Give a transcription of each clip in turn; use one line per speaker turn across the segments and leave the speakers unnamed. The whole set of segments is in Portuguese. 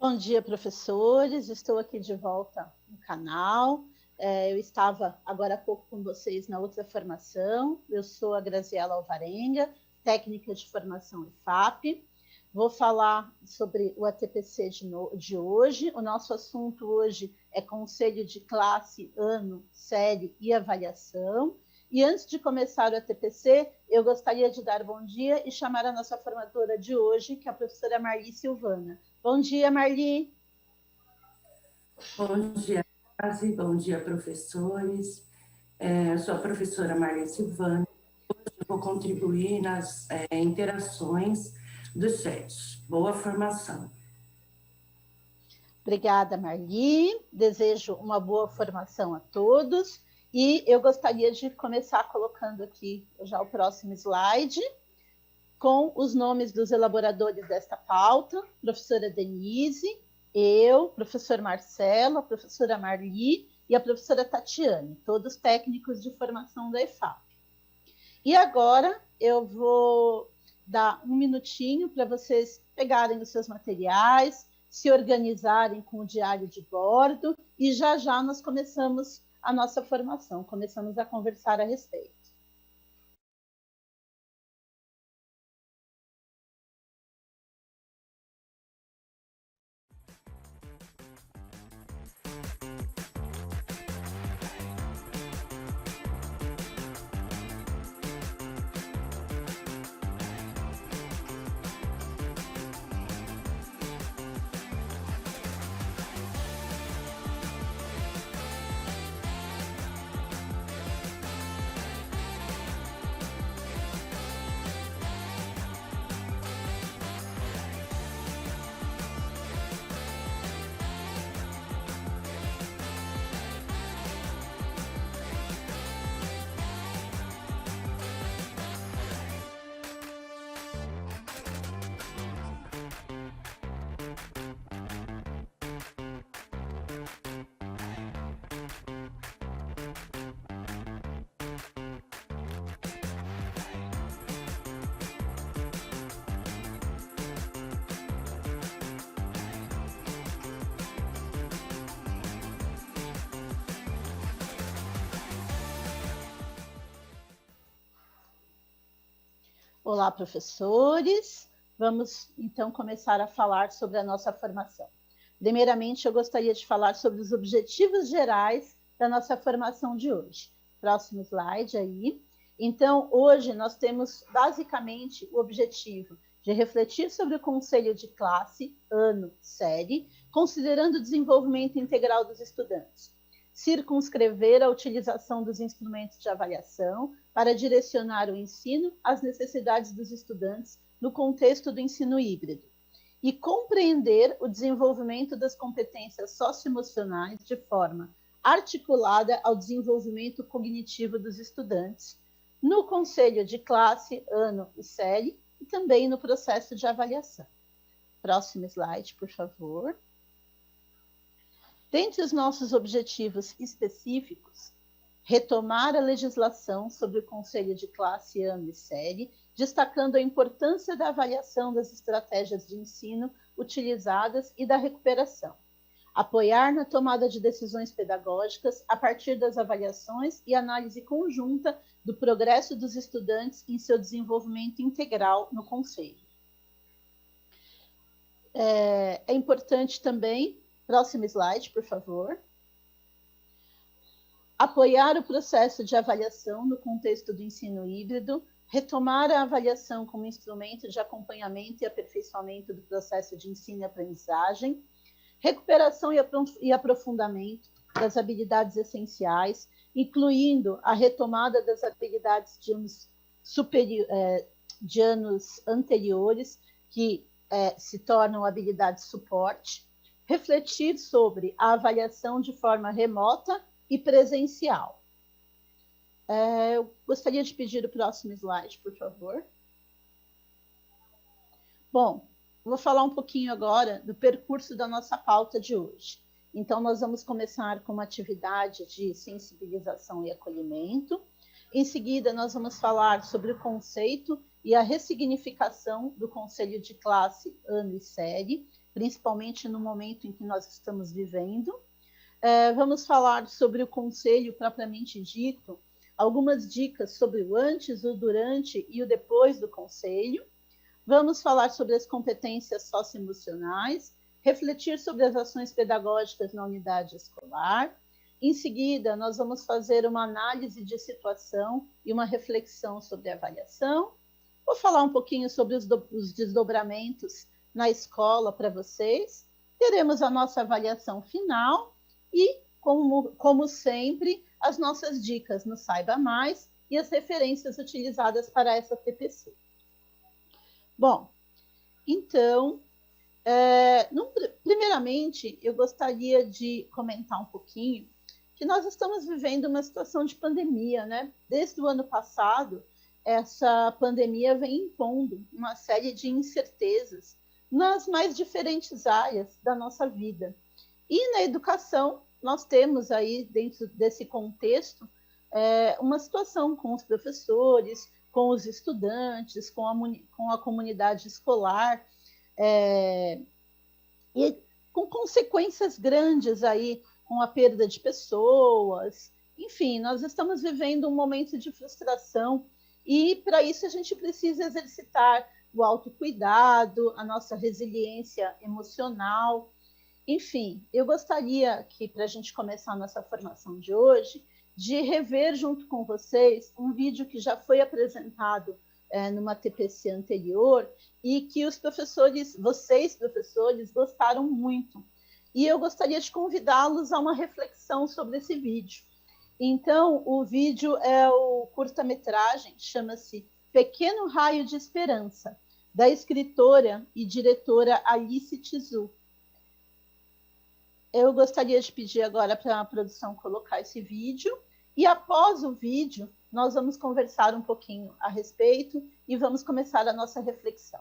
Bom dia, professores. Estou aqui de volta no canal. Eu estava agora há pouco com vocês na outra formação. Eu sou a Graziela Alvarenga, técnica de formação IFAP. Vou falar sobre o ATPC de hoje. O nosso assunto hoje é Conselho de Classe, Ano, Série e Avaliação. E antes de começar o ATPC, eu gostaria de dar bom dia e chamar a nossa formadora de hoje, que é a professora Marli Silvana. Bom dia, Marli.
Bom dia, Grazi. Bom dia, professores. Eu sou a professora Marli Silvana. Hoje eu vou contribuir nas interações do chat. Boa formação.
Obrigada, Marli. Desejo uma boa formação a todos. E eu gostaria de começar colocando aqui já o próximo slide, com os nomes dos elaboradores desta pauta: professora Denise, eu, professor Marcelo, a professora Marli e a professora Tatiane, todos técnicos de formação da IFAP. E agora eu vou dar um minutinho para vocês pegarem os seus materiais, se organizarem com o diário de bordo e já nós começamos a nossa formação, começamos a conversar a respeito. Olá, professores. Vamos, então, começar a falar sobre a nossa formação. Primeiramente, eu gostaria de falar sobre os objetivos gerais da nossa formação de hoje. Próximo slide aí. Então, hoje nós temos, basicamente, o objetivo de refletir sobre o conselho de classe, ano, série, considerando o desenvolvimento integral dos estudantes. Circunscrever a utilização dos instrumentos de avaliação para direcionar o ensino às necessidades dos estudantes no contexto do ensino híbrido e compreender o desenvolvimento das competências socioemocionais de forma articulada ao desenvolvimento cognitivo dos estudantes no conselho de classe, ano e série e também no processo de avaliação. Próximo slide, por favor. Dentre os nossos objetivos específicos, retomar a legislação sobre o conselho de classe, ano e série, destacando a importância da avaliação das estratégias de ensino utilizadas e da recuperação. Apoiar na tomada de decisões pedagógicas a partir das avaliações e análise conjunta do progresso dos estudantes em seu desenvolvimento integral no conselho. É importante também, próximo slide, por favor. Apoiar o processo de avaliação no contexto do ensino híbrido, retomar a avaliação como instrumento de acompanhamento e aperfeiçoamento do processo de ensino e aprendizagem, recuperação e aprofundamento das habilidades essenciais, incluindo a retomada das habilidades de anos anteriores, que se tornam habilidades suporte, refletir sobre a avaliação de forma remota e presencial. Eu gostaria de pedir o próximo slide, por favor. Bom, vou falar um pouquinho agora do percurso da nossa pauta de hoje. Então, nós vamos começar com uma atividade de sensibilização e acolhimento. Em seguida, nós vamos falar sobre o conceito e a ressignificação do conselho de classe, ano e série, principalmente no momento em que nós estamos vivendo. Vamos falar sobre o conselho propriamente dito, algumas dicas sobre o antes, o durante e o depois do conselho. Vamos falar sobre as competências socioemocionais, refletir sobre as ações pedagógicas na unidade escolar. Em seguida, nós vamos fazer uma análise de situação e uma reflexão sobre a avaliação. Vou falar um pouquinho sobre os desdobramentos na escola para vocês. Teremos a nossa avaliação final e, como sempre, as nossas dicas no Saiba Mais e as referências utilizadas para essa TPC. Bom, então, primeiramente, eu gostaria de comentar um pouquinho que nós estamos vivendo uma situação de pandemia, né? Desde o ano passado, essa pandemia vem impondo uma série de incertezas nas mais diferentes áreas da nossa vida. E na educação, nós temos aí, dentro desse contexto, uma situação com os professores, com os estudantes, com a comunidade escolar, e com consequências grandes aí, com a perda de pessoas. Enfim, nós estamos vivendo um momento de frustração e, para isso, a gente precisa exercitar o autocuidado, a nossa resiliência emocional. Enfim, eu gostaria que, para a gente começar a nossa formação de hoje, de rever junto com vocês um vídeo que já foi apresentado numa TPC anterior e que os professores, vocês professores, gostaram muito. E eu gostaria de convidá-los a uma reflexão sobre esse vídeo. Então, o vídeo é o curta-metragem, chama-se Pequeno Raio de Esperança, da escritora e diretora Alice Tizu. Eu gostaria de pedir agora para a produção colocar esse vídeo, e após o vídeo, nós vamos conversar um pouquinho a respeito e vamos começar a nossa reflexão.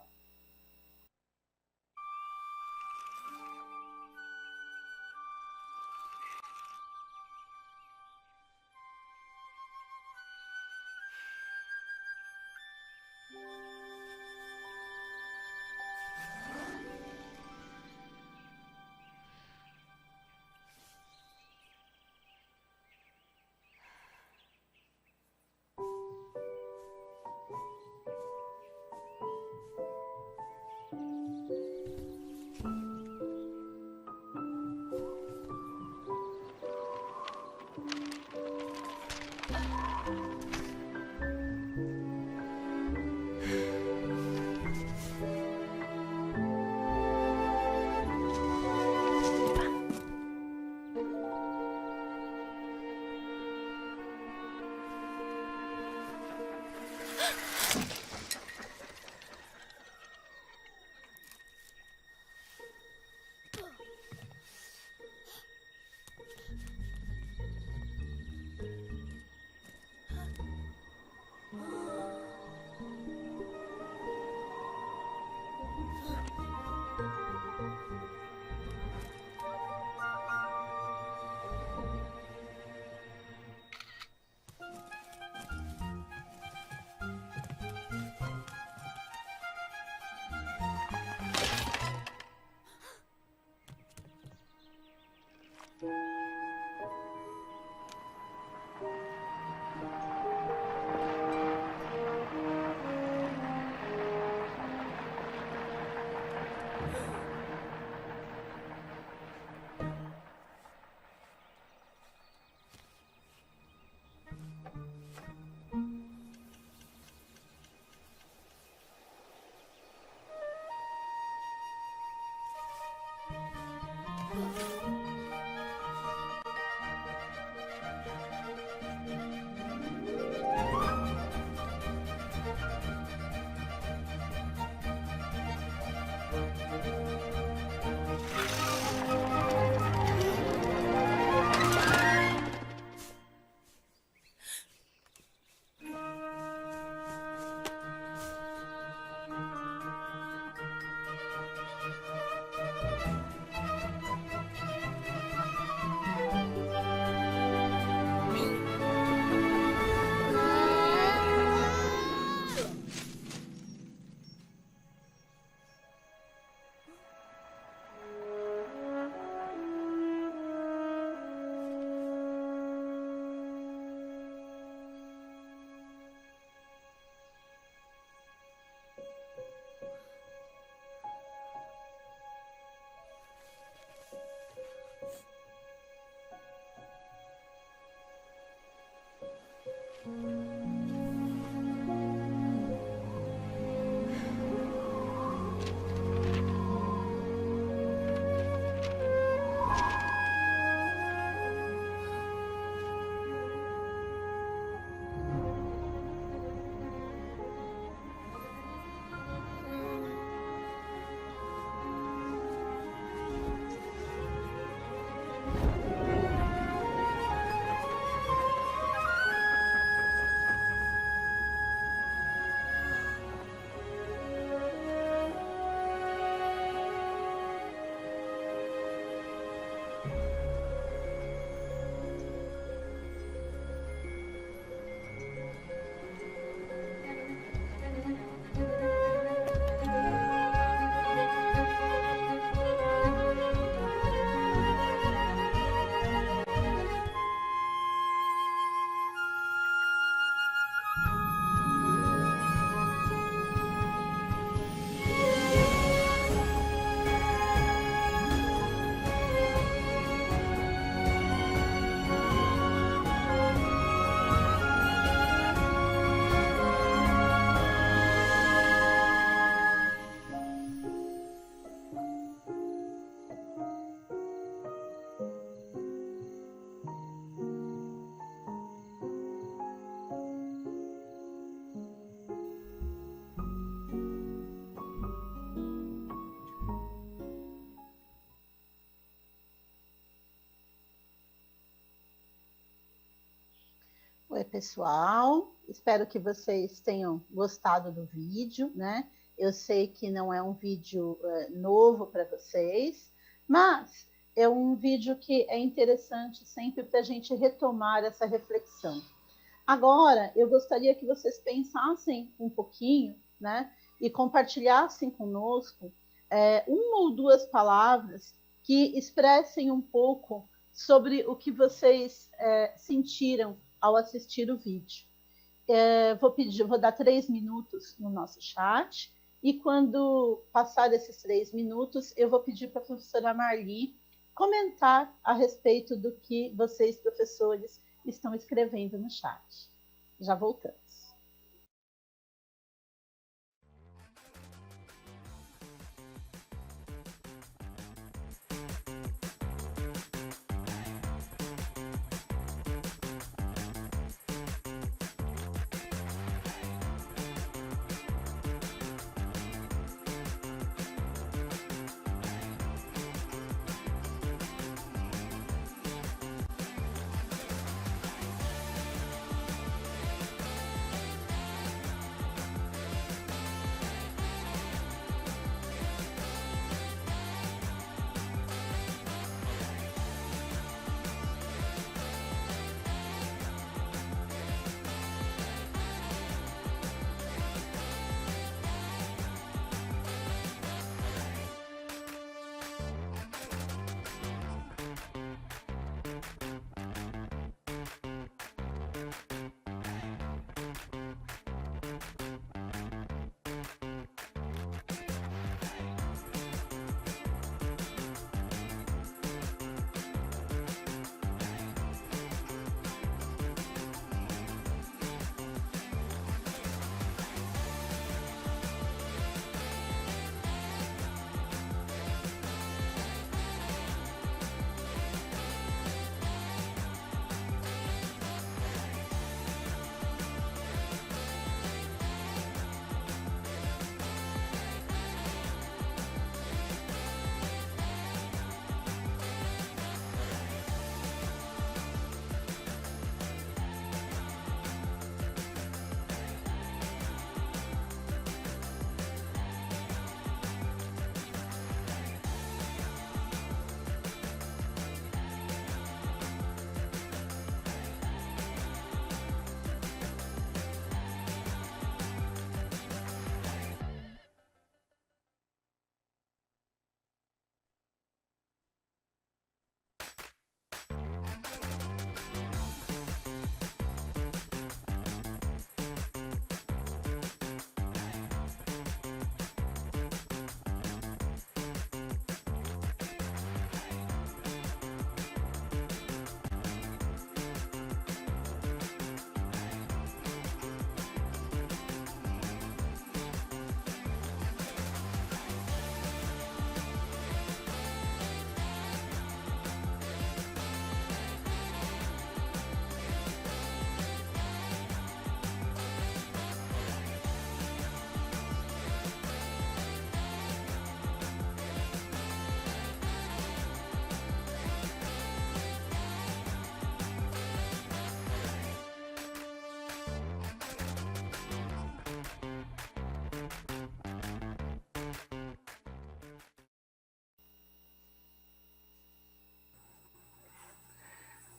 Oi, pessoal. Espero que vocês tenham gostado do vídeo, né? Eu sei que não é um vídeo novo para vocês, mas é um vídeo que é interessante sempre para a gente retomar essa reflexão. Agora, eu gostaria que vocês pensassem um pouquinho, né? E compartilhassem conosco uma ou duas palavras que expressem um pouco sobre o que vocês sentiram ao assistir o vídeo. Vou dar 3 minutos no nosso chat, e quando passar esses 3 minutos, eu vou pedir para a professora Marli comentar a respeito do que vocês, professores, estão escrevendo no chat. Já voltamos.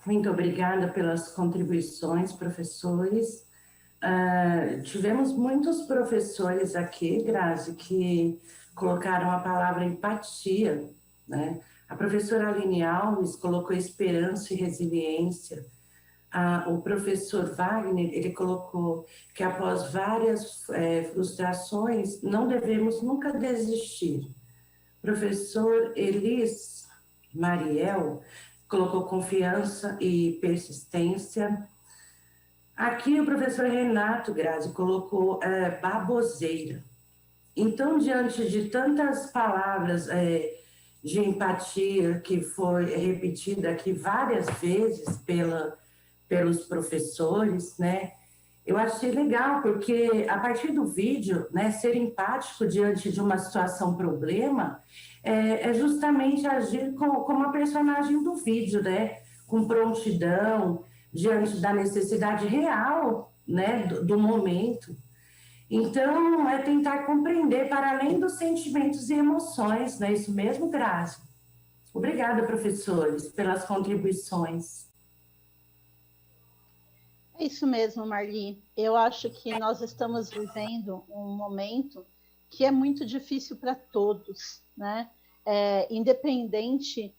Muito obrigada pelas contribuições, professores. Tivemos muitos professores aqui, Grazi, que colocaram a palavra empatia, né? A professora Aline Alves colocou esperança e resiliência. O professor Wagner, ele colocou que após várias frustrações, não devemos nunca desistir. Professor Elis Mariel colocou confiança e persistência. Aqui o professor Renato Grazi colocou baboseira. Então, diante de tantas palavras de empatia que foi repetida aqui várias vezes pelos professores, né? Eu achei legal, porque a partir do vídeo, né, ser empático diante de uma situação problema é justamente agir como a personagem do vídeo, né? Com prontidão, diante da necessidade real, né, do momento. Então, é tentar compreender para além dos sentimentos e emoções, não é isso mesmo, Grazi? Obrigada, professores, pelas contribuições.
É isso mesmo, Marli. Eu acho que nós estamos vivendo um momento que é muito difícil para todos, né? Independente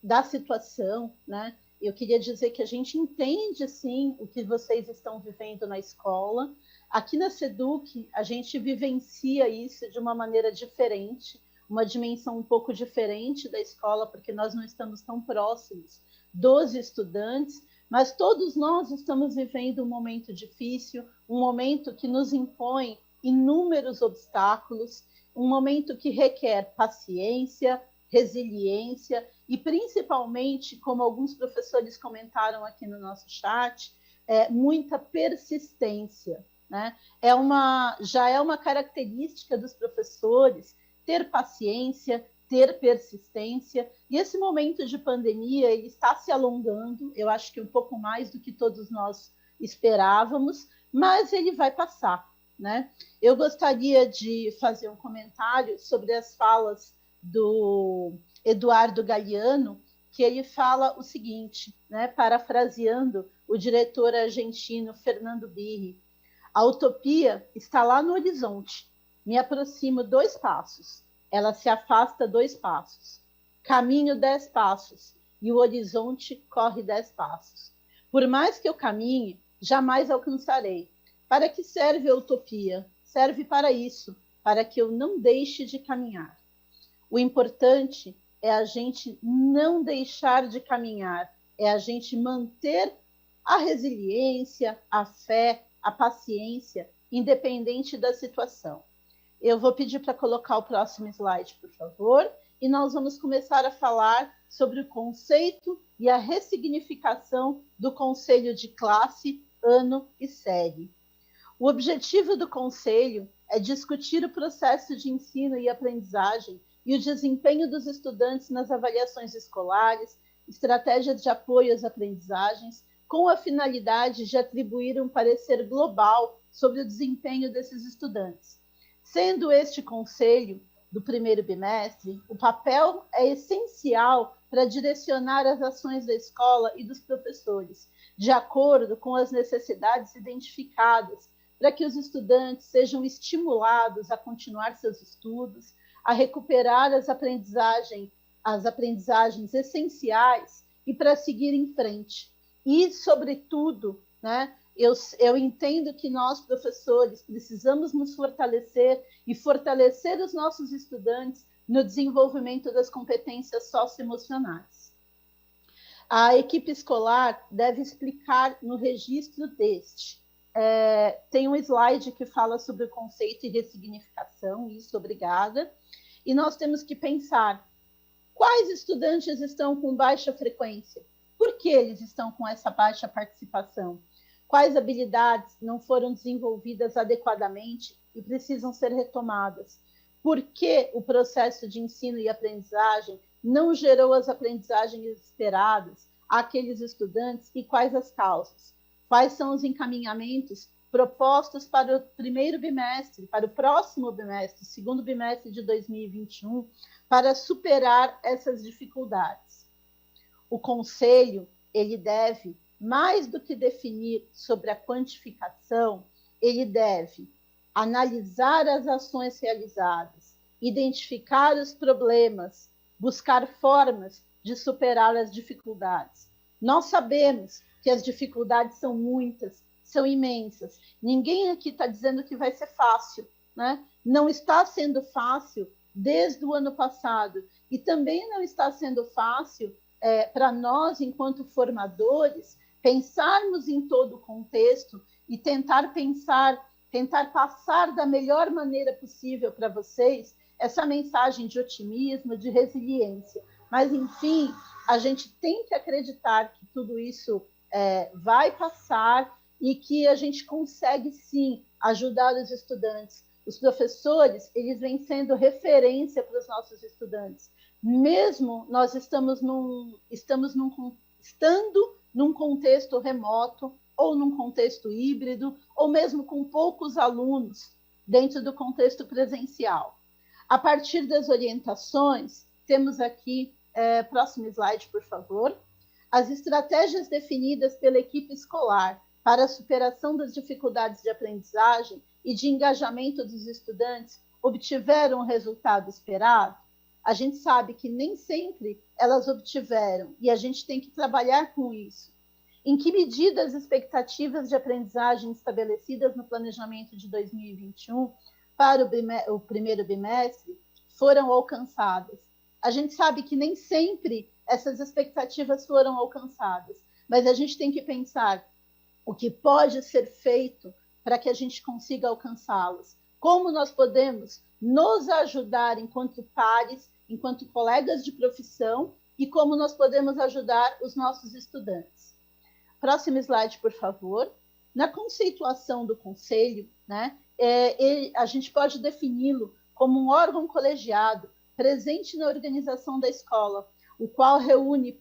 da situação, né? Eu queria dizer que a gente entende, sim, o que vocês estão vivendo na escola. Aqui na SEDUC, a gente vivencia isso de uma maneira diferente, uma dimensão um pouco diferente da escola, porque nós não estamos tão próximos dos estudantes, mas todos nós estamos vivendo um momento difícil, um momento que nos impõe inúmeros obstáculos, um momento que requer paciência, resiliência e, principalmente, como alguns professores comentaram aqui no nosso chat, muita persistência, né? Já é uma característica dos professores ter paciência, ter persistência, e esse momento de pandemia ele está se alongando, eu acho que um pouco mais do que todos nós esperávamos, mas ele vai passar, né? Eu gostaria de fazer um comentário sobre as falas do Eduardo Galeano, que ele fala o seguinte, né, parafraseando o diretor argentino Fernando Birri: a utopia está lá no horizonte, me aproximo 2 passos, ela se afasta 2 passos, caminho 10 passos, e o horizonte corre 10 passos. Por mais que eu caminhe, jamais alcançarei. Para que serve a utopia? Serve para isso, para que eu não deixe de caminhar. O importante é a gente não deixar de caminhar, é a gente manter a resiliência, a fé, a paciência, independente da situação. Eu vou pedir para colocar o próximo slide, por favor, e nós vamos começar a falar sobre o conceito e a ressignificação do conselho de classe, ano e série. O objetivo do conselho é discutir o processo de ensino e aprendizagem e o desempenho dos estudantes nas avaliações escolares, estratégias de apoio às aprendizagens, com a finalidade de atribuir um parecer global sobre o desempenho desses estudantes. Sendo este conselho do primeiro bimestre, o papel é essencial para direcionar as ações da escola e dos professores, de acordo com as necessidades identificadas, para que os estudantes sejam estimulados a continuar seus estudos, a recuperar as aprendizagens essenciais e para seguir em frente. E, sobretudo, né, eu entendo que nós, professores, precisamos nos fortalecer e fortalecer os nossos estudantes no desenvolvimento das competências socioemocionais. A equipe escolar deve explicar no registro deste. Tem um slide que fala sobre o conceito e ressignificação, isso, obrigada. E nós temos que pensar quais estudantes estão com baixa frequência, por que eles estão com essa baixa participação, quais habilidades não foram desenvolvidas adequadamente e precisam ser retomadas, por que o processo de ensino e aprendizagem não gerou as aprendizagens esperadas àqueles estudantes e quais as causas, quais são os encaminhamentos propostos para o primeiro bimestre, para o próximo bimestre, segundo bimestre de 2021, para superar essas dificuldades. o conselho, ele deve, mais do que definir sobre a quantificação, ele deve analisar as ações realizadas, identificar os problemas, buscar formas de superar as dificuldades. Nós sabemos que as dificuldades são muitas, são imensas. Ninguém aqui está dizendo que vai ser fácil, né? Não está sendo fácil desde o ano passado e também não está sendo fácil para nós, enquanto formadores, pensarmos em todo o contexto e tentar passar da melhor maneira possível para vocês essa mensagem de otimismo, de resiliência. Mas, enfim, a gente tem que acreditar que tudo isso vai passar e que a gente consegue, sim, ajudar os estudantes. Os professores, eles vêm sendo referência para os nossos estudantes. Mesmo nós estando num contexto remoto, ou num contexto híbrido, ou mesmo com poucos alunos dentro do contexto presencial. A partir das orientações, temos aqui, próximo slide, por favor, as estratégias definidas pela equipe escolar para a superação das dificuldades de aprendizagem e de engajamento dos estudantes obtiveram o resultado esperado? A gente sabe que nem sempre elas obtiveram, e a gente tem que trabalhar com isso. Em que medida as expectativas de aprendizagem estabelecidas no planejamento de 2021 para o primeiro bimestre foram alcançadas? A gente sabe que nem sempre essas expectativas foram alcançadas, mas a gente tem que pensar o que pode ser feito para que a gente consiga alcançá-las. Como nós podemos nos ajudar enquanto pares, enquanto colegas de profissão, e como nós podemos ajudar os nossos estudantes. Próximo slide, por favor. Na conceituação do conselho, né, a gente pode defini-lo como um órgão colegiado presente na organização da escola, o qual reúne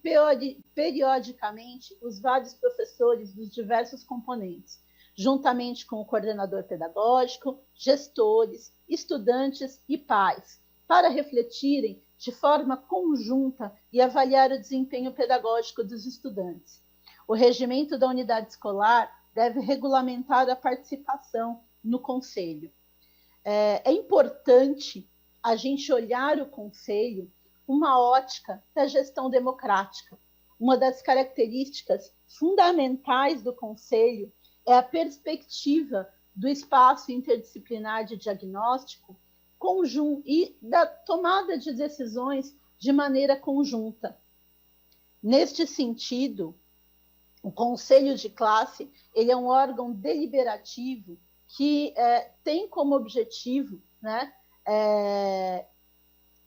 periodicamente os vários professores dos diversos componentes, juntamente com o coordenador pedagógico, gestores, estudantes e pais, para refletirem de forma conjunta e avaliar o desempenho pedagógico dos estudantes. O regimento da unidade escolar deve regulamentar a participação no conselho. É importante a gente olhar o conselho uma ótica da gestão democrática. Uma das características fundamentais do conselho é a perspectiva do espaço interdisciplinar de diagnóstico conjunto e da tomada de decisões de maneira conjunta. Neste sentido, o conselho de classe ele é um órgão deliberativo que tem como objetivo, né,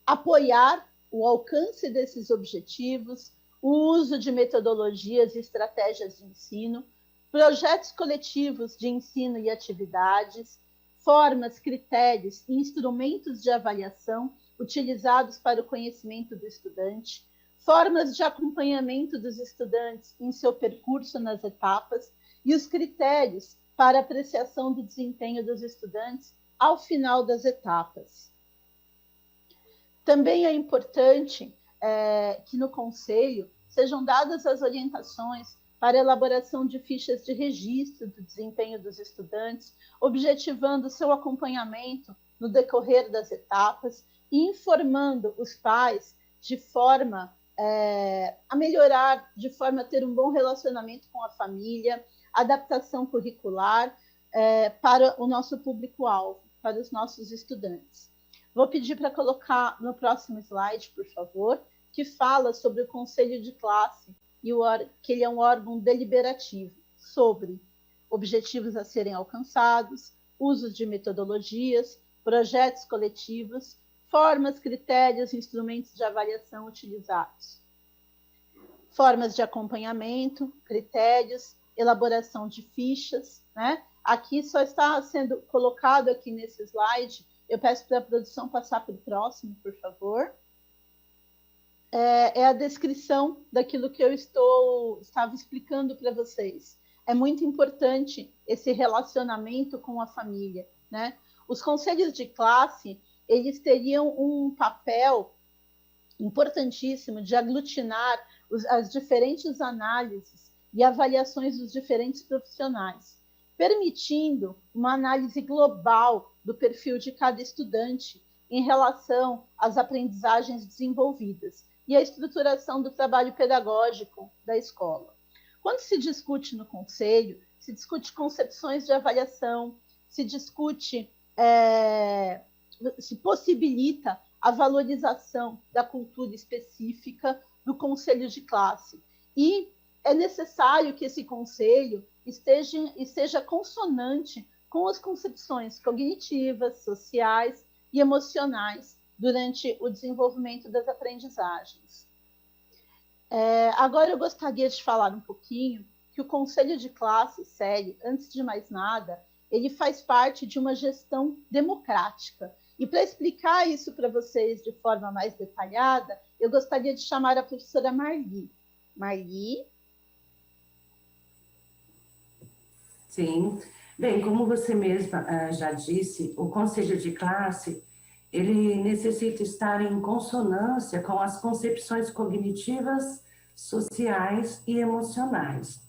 apoiar o alcance desses objetivos, o uso de metodologias e estratégias de ensino, projetos coletivos de ensino e atividades, formas, critérios e instrumentos de avaliação utilizados para o conhecimento do estudante, formas de acompanhamento dos estudantes em seu percurso nas etapas e os critérios para apreciação do desempenho dos estudantes ao final das etapas. Também é importante que no conselho sejam dadas as orientações para a elaboração de fichas de registro do desempenho dos estudantes, objetivando seu acompanhamento no decorrer das etapas e informando os pais de forma a melhorar, de forma a ter um bom relacionamento com a família, adaptação curricular para o nosso público-alvo, para os nossos estudantes. Vou pedir para colocar no próximo slide, por favor, que fala sobre o conselho de classe e que ele é um órgão deliberativo sobre objetivos a serem alcançados, uso de metodologias, projetos coletivos, formas, critérios e instrumentos de avaliação utilizados, formas de acompanhamento, critérios, elaboração de fichas, né? Aqui só está sendo colocado aqui nesse slide, eu peço para a produção passar para o próximo, por favor. É a descrição daquilo que eu estava explicando para vocês. É muito importante esse relacionamento com a família, né? Os conselhos de classe, eles teriam um papel importantíssimo de aglutinar as diferentes análises e avaliações dos diferentes profissionais, permitindo uma análise global do perfil de cada estudante em relação às aprendizagens desenvolvidas e a estruturação do trabalho pedagógico da escola. Quando se discute no conselho, se discute concepções de avaliação, se possibilita a valorização da cultura específica do conselho de classe. E é necessário que esse conselho esteja consonante com as concepções cognitivas, sociais e emocionais durante o desenvolvimento das aprendizagens. Agora eu gostaria de falar um pouquinho que o conselho de classe, SERI, antes de mais nada, ele faz parte de uma gestão democrática. E para explicar isso para vocês de forma mais detalhada, eu gostaria de chamar a professora Marli. Marli?
Sim. Bem, como você mesma já disse, o conselho de classe, ele necessita estar em consonância com as concepções cognitivas, sociais e emocionais.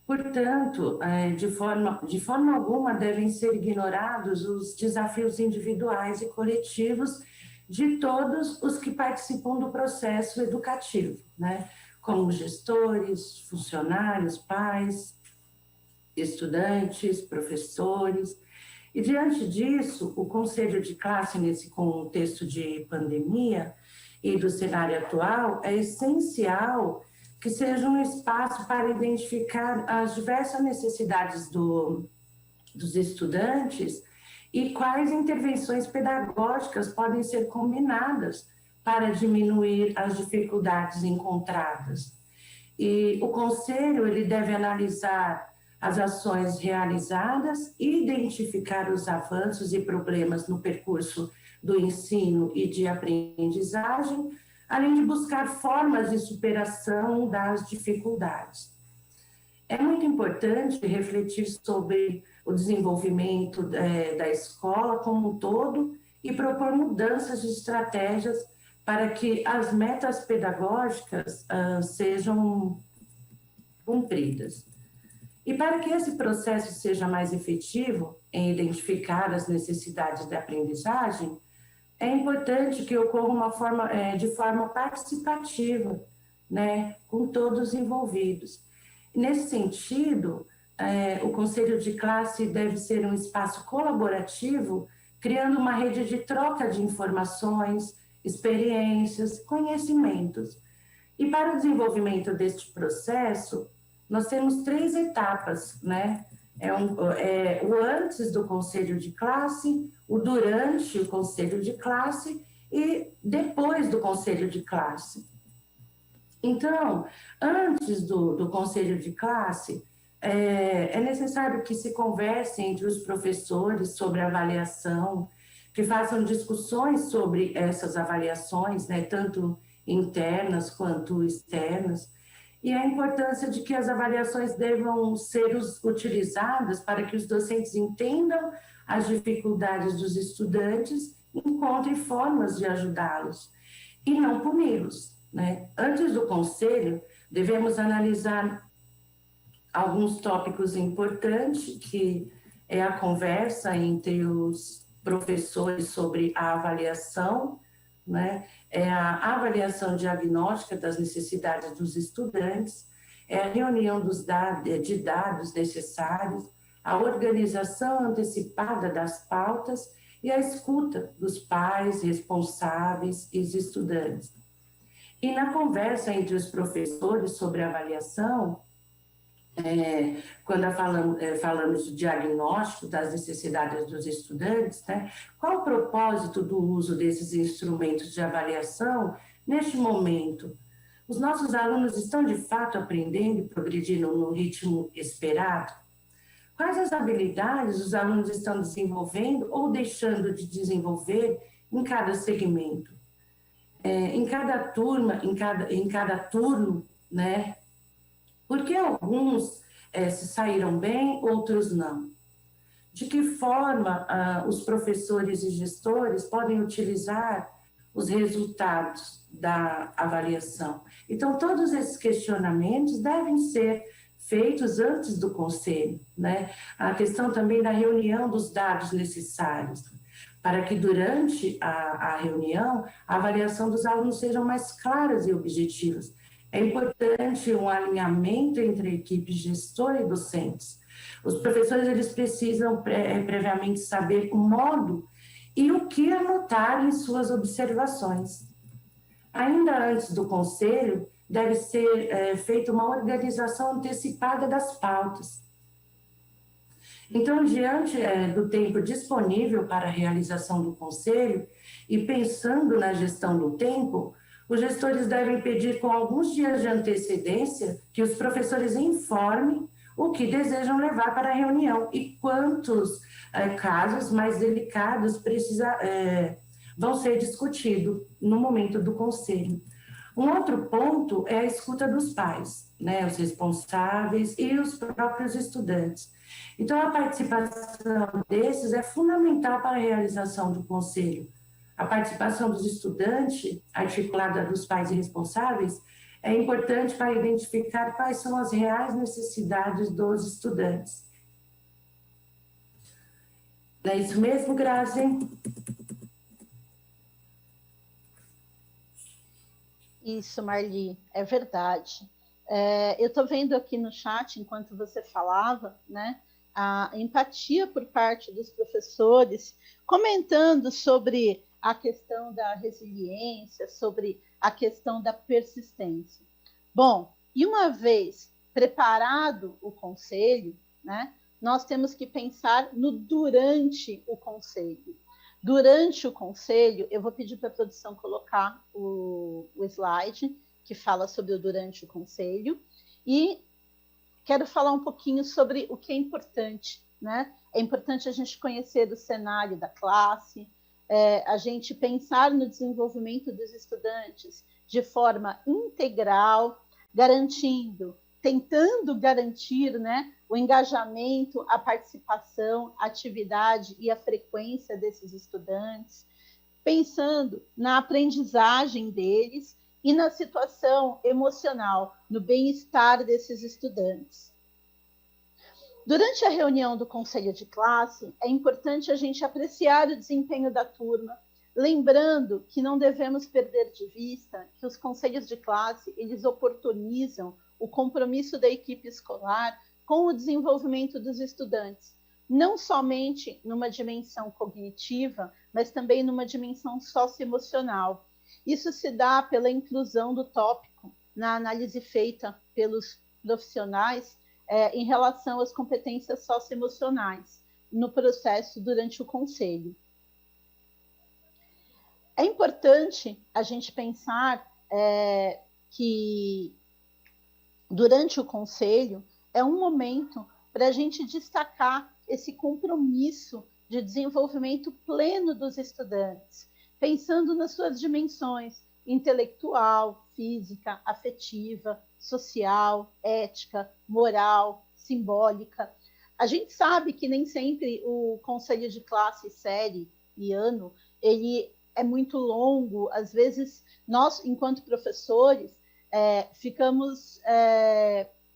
Portanto, de forma alguma devem ser ignorados os desafios individuais e coletivos de todos os que participam do processo educativo, né? Como gestores, funcionários, pais, estudantes, professores. E, diante disso, o conselho de classe, nesse contexto de pandemia e do cenário atual, é essencial que seja um espaço para identificar as diversas necessidades dos estudantes e quais intervenções pedagógicas podem ser combinadas para diminuir as dificuldades encontradas. E o conselho ele deve analisar as ações realizadas e identificar os avanços e problemas no percurso do ensino e de aprendizagem, além de buscar formas de superação das dificuldades. É muito importante refletir sobre o desenvolvimento da escola como um todo e propor mudanças de estratégias para que as metas pedagógicas sejam cumpridas. E para que esse processo seja mais efetivo em identificar as necessidades da aprendizagem, é importante que ocorra de forma participativa, né, com todos os envolvidos. Nesse sentido, o conselho de classe deve ser um espaço colaborativo, criando uma rede de troca de informações, experiências, conhecimentos. E para o desenvolvimento deste processo, nós temos 3 etapas, né? O antes do conselho de classe, o durante o conselho de classe e depois do conselho de classe. Então, antes do conselho de classe, é necessário que se converse entre os professores sobre avaliação, que façam discussões sobre essas avaliações, né, tanto internas quanto externas, e a importância de que as avaliações devam ser utilizadas para que os docentes entendam as dificuldades dos estudantes e encontrem formas de ajudá-los e não puni-los, né? Antes do conselho, devemos analisar alguns tópicos importantes, que é a conversa entre os professores sobre a avaliação, né? É a avaliação diagnóstica das necessidades dos estudantes, é a reunião de dados necessários, a organização antecipada das pautas e a escuta dos pais, responsáveis e os estudantes. E na conversa entre os professores sobre a avaliação, quando falamos de diagnóstico das necessidades dos estudantes, né, qual o propósito do uso desses instrumentos de avaliação neste momento? Os nossos alunos estão de fato aprendendo e progredindo no ritmo esperado? Quais as habilidades os alunos estão desenvolvendo ou deixando de desenvolver em cada segmento? Em cada turma, em cada turno, né? Porque alguns se saíram bem, outros não? De que forma os professores e gestores podem utilizar os resultados da avaliação. Então, todos esses questionamentos devem ser feitos antes do conselho, né? A questão também da reunião dos dados necessários, para que durante a reunião a avaliação dos alunos sejam mais claras e objetivas. É importante um alinhamento entre a equipe gestora e docentes. Os professores eles precisam previamente saber o modo e o que anotar em suas observações. Ainda antes do conselho, deve ser feita uma organização antecipada das pautas. Então, diante do tempo disponível para a realização do conselho e pensando na gestão do tempo, os gestores devem pedir com alguns dias de antecedência que os professores informem o que desejam levar para a reunião e quantos casos mais delicados vão ser discutidos no momento do conselho. Um outro ponto é a escuta dos pais, né, os responsáveis e os próprios estudantes. Então, a participação desses é fundamental para a realização do conselho. A participação dos estudantes, articulada dos pais e responsáveis, é importante para identificar quais são as reais necessidades dos estudantes. Não é isso mesmo, Grazi?
Isso, Marli, é verdade. Eu estou vendo aqui no chat, enquanto você falava, né, a empatia por parte dos professores, comentando sobre a questão da resiliência, sobre a questão da persistência. Bom, e uma vez preparado o conselho, né, nós temos que pensar no durante o conselho. Durante o conselho, eu vou pedir para a produção colocar o slide que fala sobre o durante o conselho e quero falar um pouquinho sobre o que é importante, né? É importante a gente conhecer o cenário da classe, a gente pensar no desenvolvimento dos estudantes de forma integral, tentando garantir, né, o engajamento, a participação, a atividade e a frequência desses estudantes, pensando na aprendizagem deles e na situação emocional, no bem-estar desses estudantes. Durante a reunião do conselho de classe, é importante a gente apreciar o desempenho da turma, lembrando que não devemos perder de vista que os conselhos de classe, eles oportunizam o compromisso da equipe escolar com o desenvolvimento dos estudantes, não somente numa dimensão cognitiva, mas também numa dimensão socioemocional. Isso se dá pela inclusão do tópico na análise feita pelos profissionais em relação às competências socioemocionais no processo durante o conselho. É importante a gente pensar que durante o conselho é um momento para a gente destacar esse compromisso de desenvolvimento pleno dos estudantes, pensando nas suas dimensões intelectual, física, afetiva, social, ética, moral, simbólica. A gente sabe que nem sempre o conselho de classe, série e ano, ele é muito longo. Às vezes, nós, enquanto professores, ficamos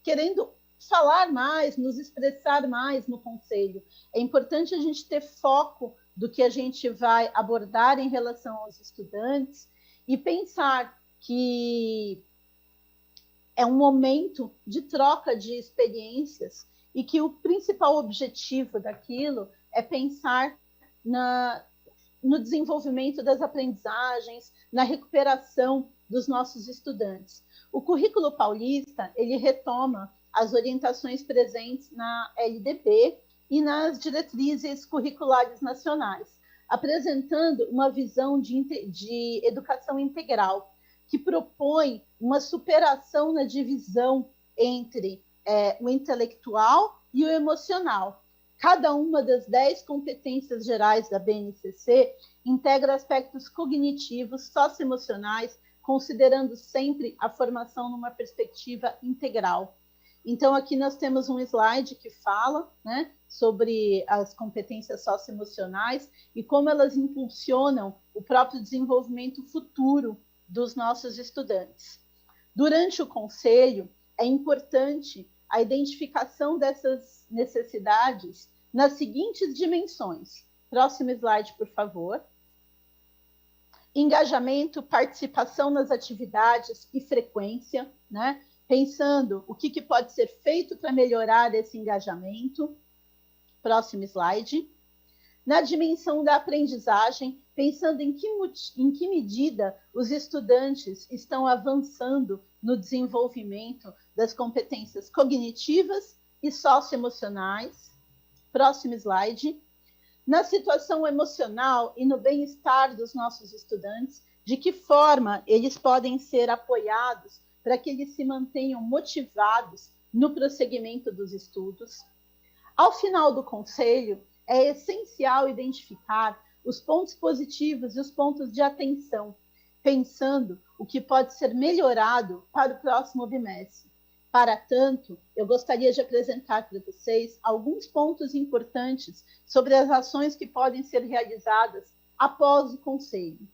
querendo falar mais, nos expressar mais no conselho. É importante a gente ter foco do que a gente vai abordar em relação aos estudantes e pensar que é um momento de troca de experiências e que o principal objetivo daquilo é pensar no desenvolvimento das aprendizagens, na recuperação dos nossos estudantes. O currículo paulista, ele retoma as orientações presentes na LDB e nas diretrizes curriculares nacionais, apresentando uma visão de educação integral, que propõe uma superação na divisão entre o intelectual e o emocional. Cada uma das 10 competências gerais da BNCC integra aspectos cognitivos, socioemocionais, considerando sempre a formação numa perspectiva integral. Então, aqui nós temos um slide que fala, né, sobre as competências socioemocionais e como elas impulsionam o próprio desenvolvimento futuro dos nossos estudantes. Durante o conselho, é importante a identificação dessas necessidades nas seguintes dimensões. Próximo slide, por favor. Engajamento, participação nas atividades e frequência, né? Pensando o que pode ser feito para melhorar esse engajamento. Próximo slide. Na dimensão da aprendizagem, pensando em que medida os estudantes estão avançando no desenvolvimento das competências cognitivas e socioemocionais. Próximo slide. Na situação emocional e no bem-estar dos nossos estudantes, de que forma eles podem ser apoiados para que eles se mantenham motivados no prosseguimento dos estudos. Ao final do conselho, é essencial identificar os pontos positivos e os pontos de atenção, pensando o que pode ser melhorado para o próximo bimestre. Para tanto, eu gostaria de apresentar para vocês alguns pontos importantes sobre as ações que podem ser realizadas após o conselho.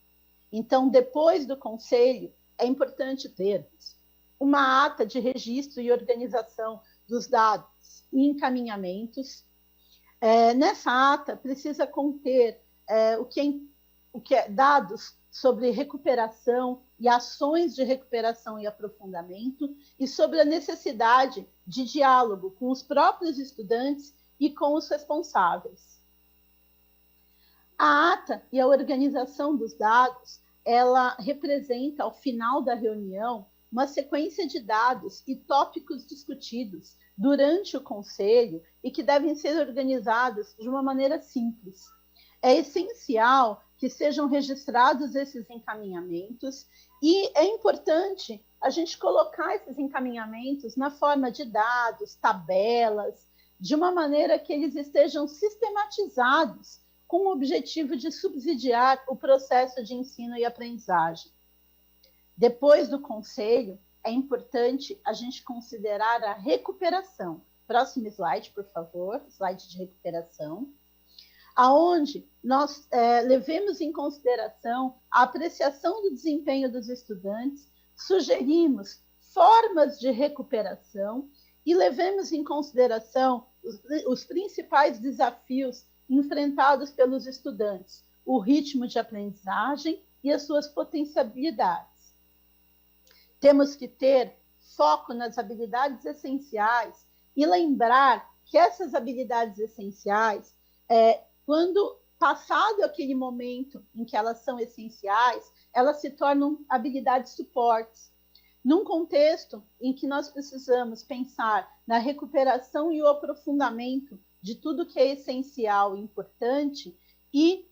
Então, depois do conselho, é importante termos uma ata de registro e organização dos dados e encaminhamentos. Nessa ata, precisa conter o que é dados sobre recuperação e ações de recuperação e aprofundamento, e sobre a necessidade de diálogo com os próprios estudantes e com os responsáveis. A ata e a organização dos dados, ela representa, ao final da reunião, uma sequência de dados e tópicos discutidos durante o conselho e que devem ser organizados de uma maneira simples. É essencial que sejam registrados esses encaminhamentos e é importante a gente colocar esses encaminhamentos na forma de dados, tabelas, de uma maneira que eles estejam sistematizados com o objetivo de subsidiar o processo de ensino e aprendizagem. Depois do conselho, é importante a gente considerar a recuperação. Próximo slide, por favor, slide de recuperação, aonde nós levemos em consideração a apreciação do desempenho dos estudantes, sugerimos formas de recuperação e levemos em consideração os principais desafios enfrentados pelos estudantes, o ritmo de aprendizagem e as suas potencialidades. Temos que ter foco nas habilidades essenciais e lembrar que essas habilidades essenciais, quando passado aquele momento em que elas são essenciais, elas se tornam habilidades suportes. Num contexto em que nós precisamos pensar na recuperação e o aprofundamento de tudo que é essencial e importante e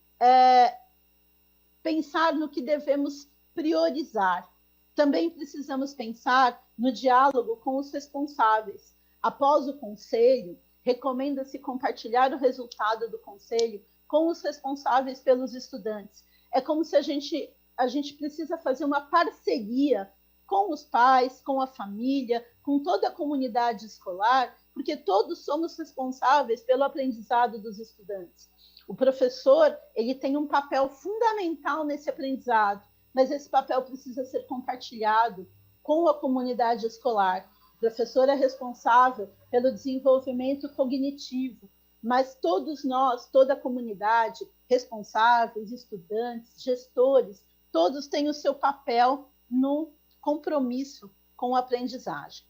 pensar no que devemos priorizar. Também precisamos pensar no diálogo com os responsáveis. Após o conselho, recomenda-se compartilhar o resultado do conselho com os responsáveis pelos estudantes. É como se a gente precisa fazer uma parceria com os pais, com a família, com toda a comunidade escolar, porque todos somos responsáveis pelo aprendizado dos estudantes. O professor, ele tem um papel fundamental nesse aprendizado, mas esse papel precisa ser compartilhado com a comunidade escolar. O professor é responsável pelo desenvolvimento cognitivo, mas todos nós, toda a comunidade, responsáveis, estudantes, gestores, todos têm o seu papel no compromisso com a aprendizagem.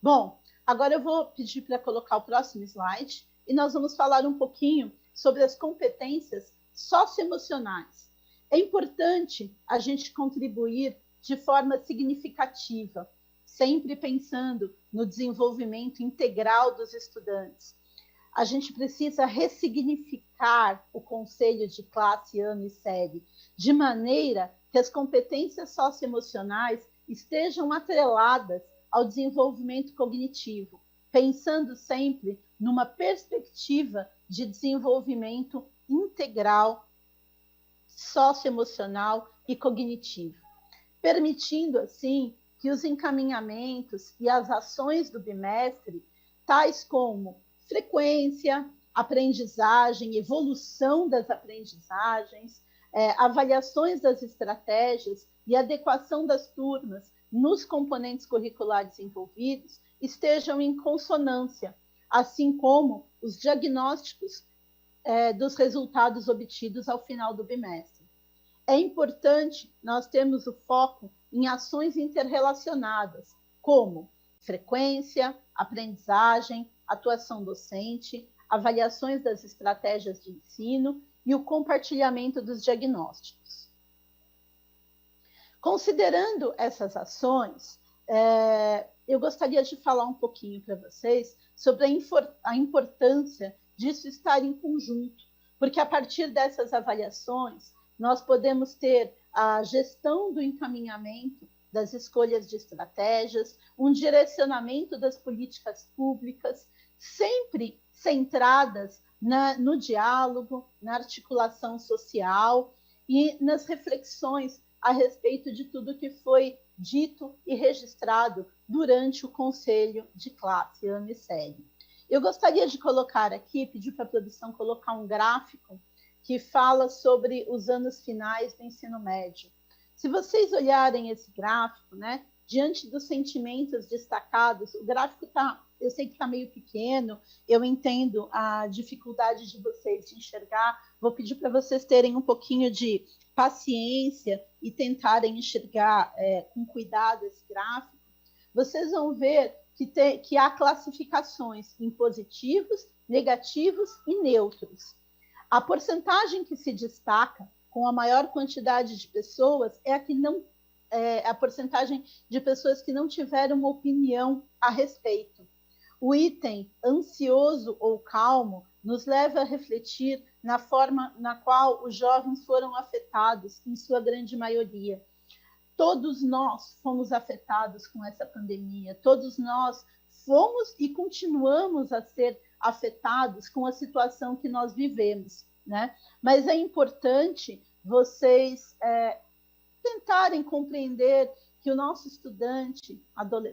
Bom, agora eu vou pedir para colocar o próximo slide e nós vamos falar um pouquinho sobre as competências socioemocionais. É importante a gente contribuir de forma significativa, sempre pensando no desenvolvimento integral dos estudantes. A gente precisa ressignificar o conceito de classe, ano e série, de maneira que as competências socioemocionais estejam atreladas ao desenvolvimento cognitivo, pensando sempre numa perspectiva de desenvolvimento integral, socioemocional e cognitivo, permitindo, assim, que os encaminhamentos e as ações do bimestre, tais como frequência, aprendizagem, evolução das aprendizagens, avaliações das estratégias e adequação das turmas nos componentes curriculares envolvidos, estejam em consonância, assim como os diagnósticos dos resultados obtidos ao final do bimestre. É importante nós termos o foco em ações interrelacionadas, como frequência, aprendizagem, atuação docente, avaliações das estratégias de ensino e o compartilhamento dos diagnósticos. Considerando essas ações, eu gostaria de falar um pouquinho para vocês sobre a importância disso estar em conjunto, porque a partir dessas avaliações, nós podemos ter a gestão do encaminhamento das escolhas de estratégias, um direcionamento das políticas públicas, sempre centradas no diálogo, na articulação social e nas reflexões a respeito de tudo que foi dito e registrado durante o Conselho de Classe ano e série. Eu gostaria de colocar aqui, pedir para a produção colocar um gráfico que fala sobre os anos finais do ensino médio. Se vocês olharem esse gráfico, né, diante dos sentimentos destacados, o gráfico eu sei que está meio pequeno, eu entendo a dificuldade de vocês de enxergar, vou pedir para vocês terem um pouquinho de paciência e tentarem enxergar com cuidado esse gráfico. Vocês vão ver que há classificações em positivos, negativos e neutros. A porcentagem que se destaca com a maior quantidade de pessoas é a porcentagem de pessoas que não tiveram uma opinião a respeito. O item ansioso ou calmo nos leva a refletir na forma na qual os jovens foram afetados, em sua grande maioria. Todos nós fomos afetados com essa pandemia, todos nós fomos e continuamos a ser afetados com a situação que nós vivemos, né? Mas é importante vocês tentarem compreender que o nosso estudante,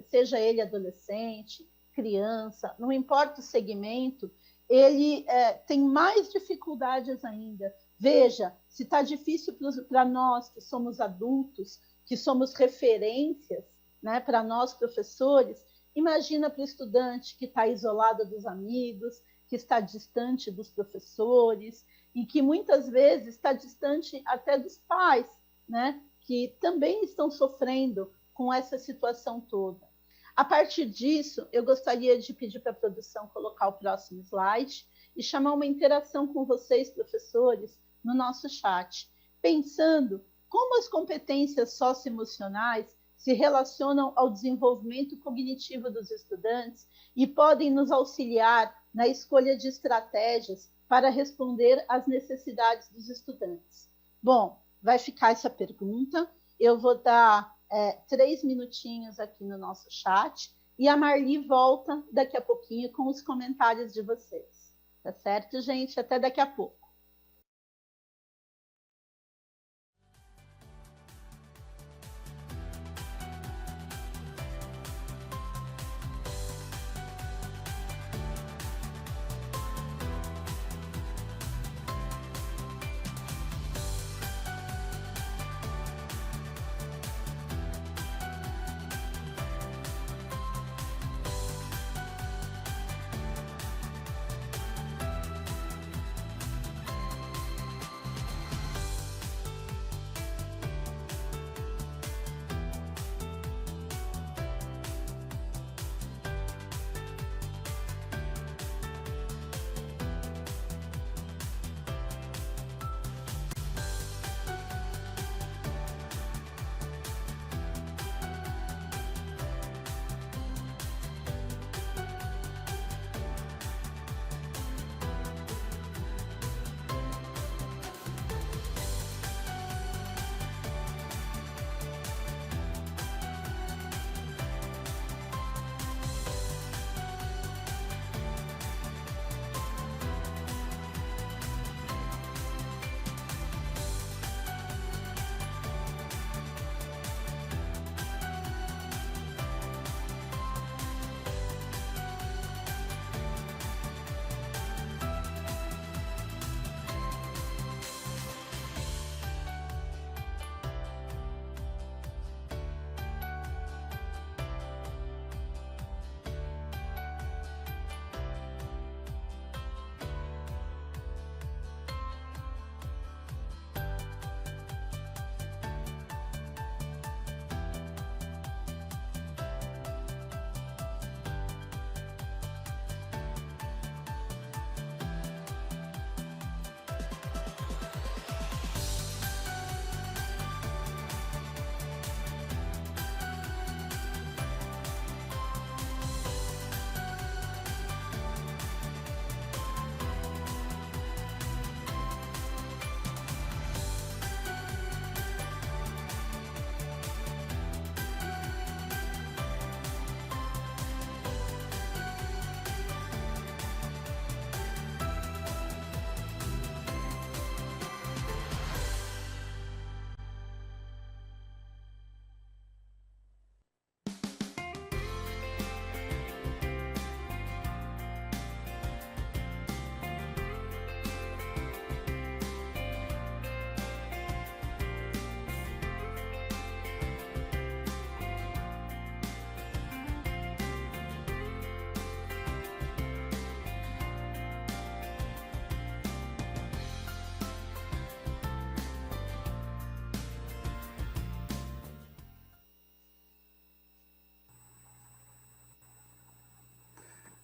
seja ele adolescente, criança, não importa o segmento, ele tem mais dificuldades ainda. Veja, se está difícil para nós que somos adultos, que somos referências, né, para nós professores, imagina para o estudante que está isolado dos amigos, que está distante dos professores e que muitas vezes está distante até dos pais, né, que também estão sofrendo com essa situação toda. A partir disso, eu gostaria de pedir para a produção colocar o próximo slide e chamar uma interação com vocês, professores, no nosso chat, pensando como as competências socioemocionais se relacionam ao desenvolvimento cognitivo dos estudantes e podem nos auxiliar na escolha de estratégias para responder às necessidades dos estudantes. Bom, vai ficar essa pergunta, eu vou dar 3 minutinhos aqui no nosso chat e a Marli volta daqui a pouquinho com os comentários de vocês. Tá certo, gente? Até daqui a pouco.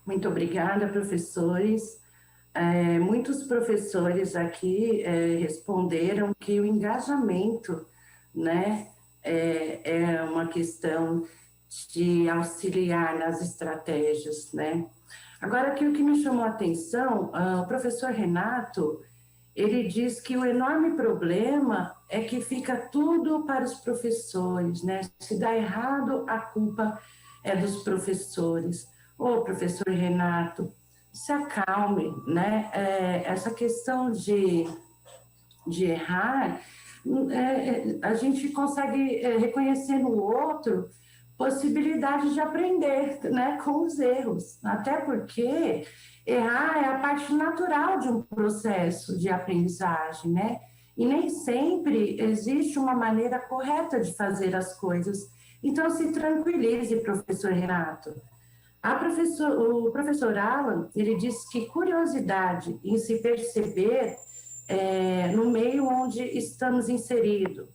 Muito obrigada, professores. Muitos professores aqui responderam que o engajamento, né, é uma questão de auxiliar nas estratégias, né? Agora, aqui o que me chamou a atenção, o professor Renato, ele diz que o enorme problema é que fica tudo para os professores, né? Se dá errado, a culpa é dos professores. Ô, professor Renato, se acalme, né? Essa questão de errar, a gente consegue reconhecer no outro possibilidade de aprender, né, com os erros, até porque errar é a parte natural de um processo de aprendizagem, né? E nem sempre existe uma maneira correta de fazer as coisas. Então, se tranquilize, professor Renato. O professor Alan, ele disse que curiosidade em se perceber no meio onde estamos inseridos.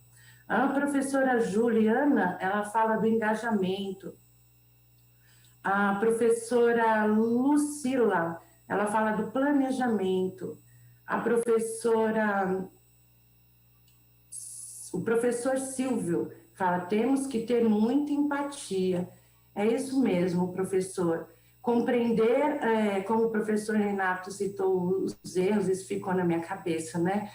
A professora Juliana, ela fala do engajamento. A professora Lucila, ela fala do planejamento. O professor Silvio fala, temos que ter muita empatia. É isso mesmo, professor. Compreender, como o professor Renato citou os erros, isso ficou na minha cabeça, né?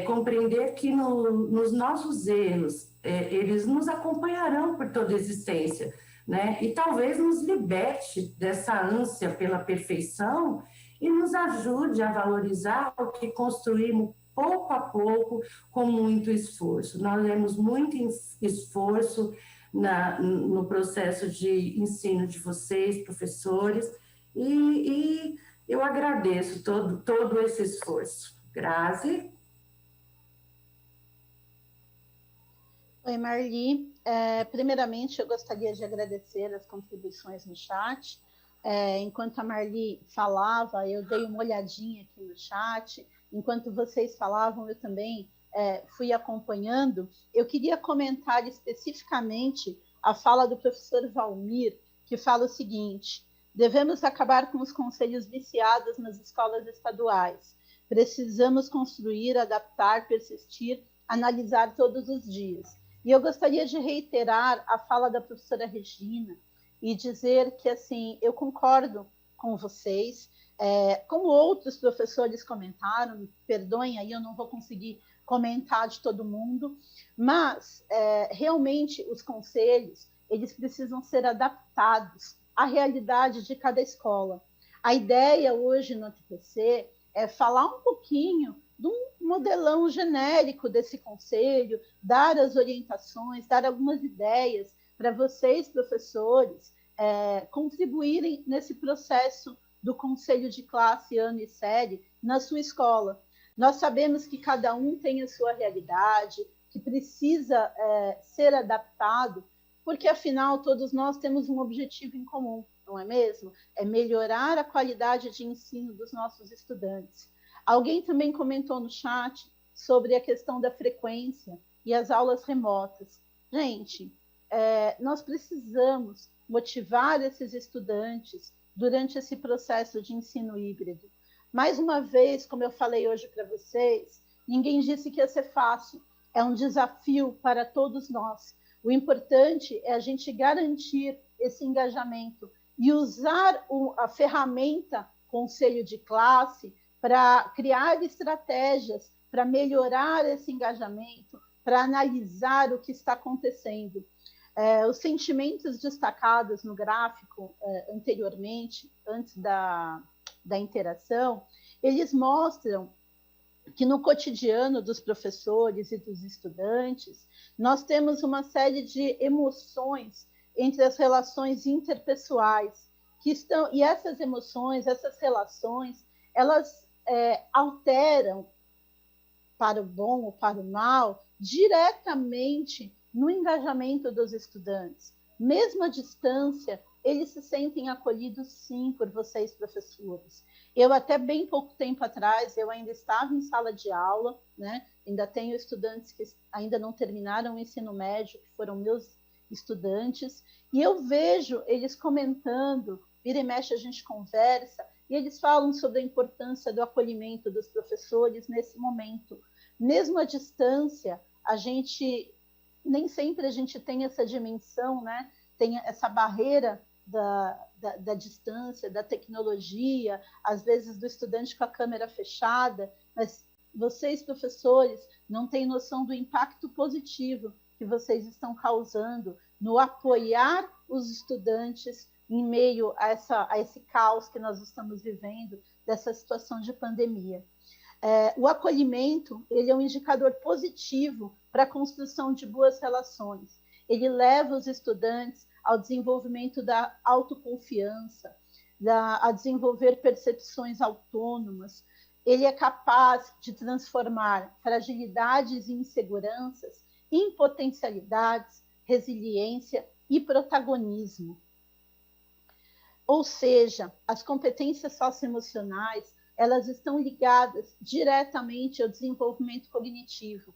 Compreender que nos nossos erros, eles nos acompanharão por toda a existência, né? E talvez nos liberte dessa ânsia pela perfeição e nos ajude a valorizar o que construímos pouco a pouco, com muito esforço. Nós temos muito esforço no processo de ensino de vocês, professores, e eu agradeço todo esse esforço. Grazi?
Oi, Marli. Primeiramente, eu gostaria de agradecer as contribuições no chat. Enquanto a Marli falava, eu dei uma olhadinha aqui no chat. Enquanto vocês falavam, eu também fui acompanhando. Eu queria comentar especificamente a fala do professor Valmir, que fala o seguinte: devemos acabar com os conselhos viciados nas escolas estaduais. Precisamos construir, adaptar, persistir, analisar todos os dias. E eu gostaria de reiterar a fala da professora Regina e dizer que, assim, eu concordo com vocês, como outros professores comentaram, me perdoem aí, eu não vou conseguir comentar de todo mundo, mas realmente os conselhos, eles precisam ser adaptados à realidade de cada escola. A ideia hoje no TPC é falar um pouquinho de um modelão genérico desse conselho, dar as orientações, dar algumas ideias para vocês, professores, contribuírem nesse processo do conselho de classe, ano e série, na sua escola. Nós sabemos que cada um tem a sua realidade, que precisa ser adaptado, porque, afinal, todos nós temos um objetivo em comum, não é mesmo? É melhorar a qualidade de ensino dos nossos estudantes. Alguém também comentou no chat sobre a questão da frequência e as aulas remotas. Gente, nós precisamos motivar esses estudantes durante esse processo de ensino híbrido. Mais uma vez, como eu falei hoje para vocês, ninguém disse que ia ser fácil. É um desafio para todos nós. O importante é a gente garantir esse engajamento e usar a ferramenta conselho de classe para criar estratégias para melhorar esse engajamento, para analisar o que está acontecendo. Os sentimentos destacados no gráfico anteriormente, antes da interação, eles mostram que no cotidiano dos professores e dos estudantes, nós temos uma série de emoções entre as relações interpessoais, e essas emoções, essas relações, elas alteram, para o bom ou para o mal, diretamente no engajamento dos estudantes. Mesmo à distância, eles se sentem acolhidos, sim, por vocês, professores. Eu, até bem pouco tempo atrás, eu ainda estava em sala de aula, né? Ainda tenho estudantes que ainda não terminaram o ensino médio, que foram meus estudantes, e eu vejo eles comentando vira e mexe a gente conversa, e eles falam sobre a importância do acolhimento dos professores nesse momento. Mesmo à distância, nem sempre a gente tem essa dimensão, né? Tem essa barreira da distância, da tecnologia, às vezes do estudante com a câmera fechada, mas vocês, professores, não têm noção do impacto positivo que vocês estão causando no apoiar os estudantes em meio a esse caos que nós estamos vivendo, dessa situação de pandemia. O acolhimento, ele é um indicador positivo para a construção de boas relações. Ele leva os estudantes ao desenvolvimento da autoconfiança, a desenvolver percepções autônomas. Ele é capaz de transformar fragilidades e inseguranças em potencialidades, resiliência e protagonismo. Ou seja, as competências socioemocionais, elas estão ligadas diretamente ao desenvolvimento cognitivo.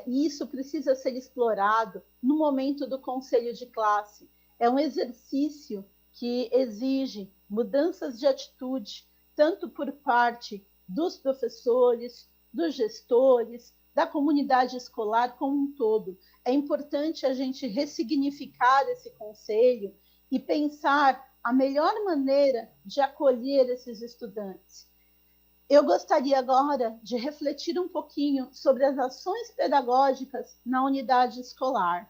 E isso precisa ser explorado no momento do conselho de classe. É um exercício que exige mudanças de atitude, tanto por parte dos professores, dos gestores, da comunidade escolar como um todo. É importante a gente ressignificar esse conselho e pensar a melhor maneira de acolher esses estudantes. Eu gostaria agora de refletir um pouquinho sobre as ações pedagógicas na unidade escolar.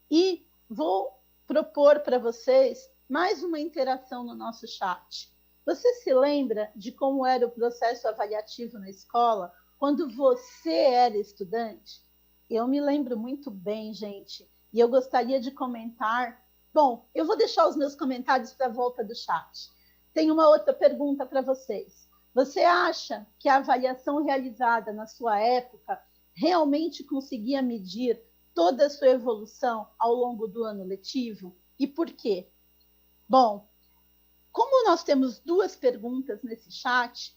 E vou propor para vocês mais uma interação no nosso chat. Você se lembra de como era o processo avaliativo na escola quando você era estudante? Eu me lembro muito bem, gente, e eu gostaria de comentar. Bom, eu vou deixar os meus comentários para a volta do chat. Tenho uma outra pergunta para vocês. Você acha que a avaliação realizada na sua época realmente conseguia medir toda a sua evolução ao longo do ano letivo? E por quê? Bom, como nós temos duas perguntas nesse chat,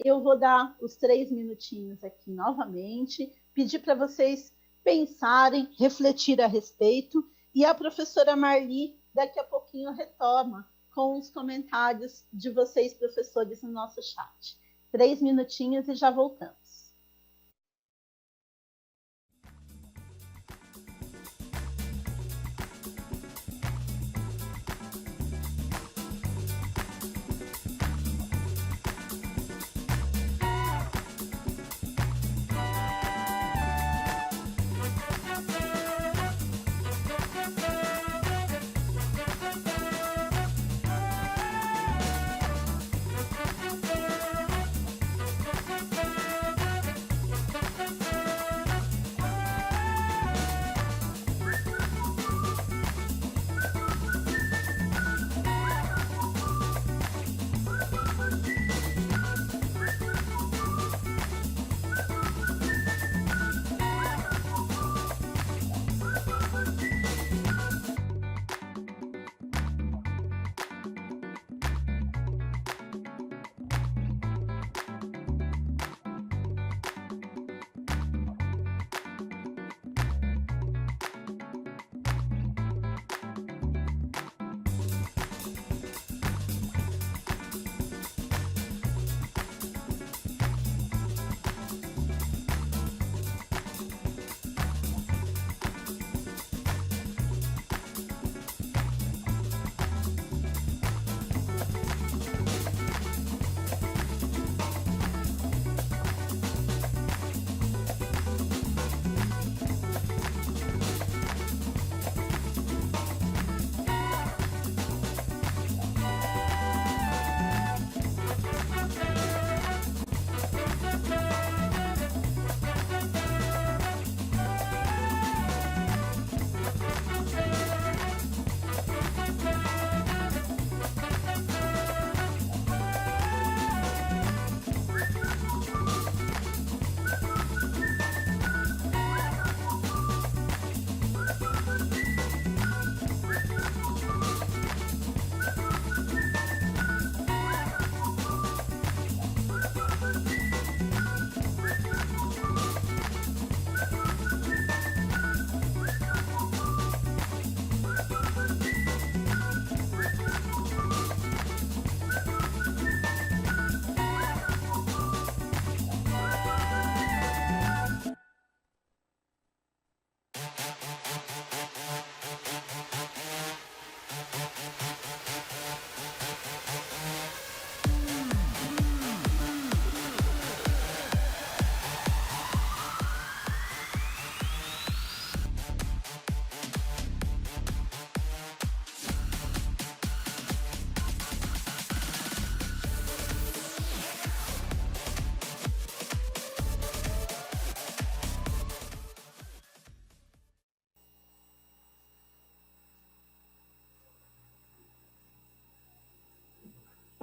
eu vou dar os 3 minutinhos aqui novamente, pedir para vocês pensarem, refletir a respeito, e a professora Marli daqui a pouquinho retoma com os comentários de vocês, professores, no nosso chat. 3 minutinhos e já voltamos.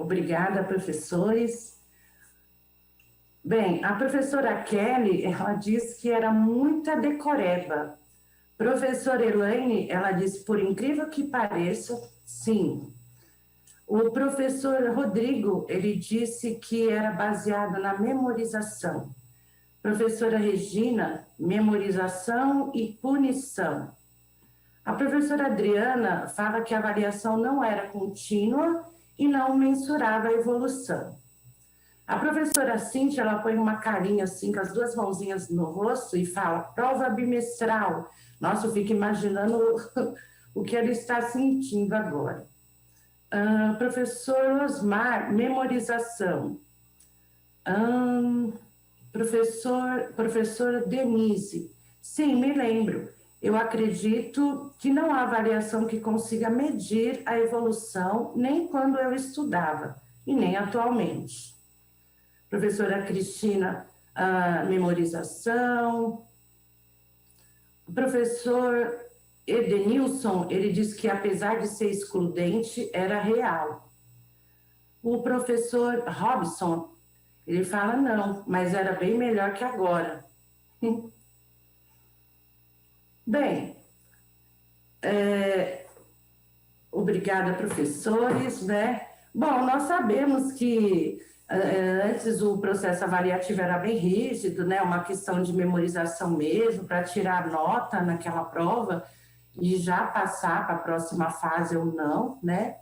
Obrigada, professores. Bem, a professora Kelly, ela disse que era muita decoreba. Professora Elaine, ela disse, por incrível que pareça, sim. O professor Rodrigo, ele disse que era baseado na memorização. Professora Regina, memorização e punição. A professora Adriana fala que a avaliação não era contínua e não mensurava a evolução. A professora Cíntia, ela põe uma carinha assim, com as duas mãozinhas no rosto e fala, prova bimestral. Nossa, eu fico imaginando o que ela está sentindo agora. Professor Osmar, memorização. Professora Denise, sim, me lembro. Eu acredito que não há avaliação que consiga medir a evolução, nem quando eu estudava, e nem atualmente. Professora Cristina, memorização. O professor Edenilson, ele diz que apesar de ser excludente, era real. O professor Robson, ele fala não, mas era bem melhor que agora. Bem, obrigada, professores, né? Bom, nós sabemos que antes o processo avaliativo era bem rígido, né? Uma questão de memorização mesmo, para tirar nota naquela prova e já passar para a próxima fase ou não, né?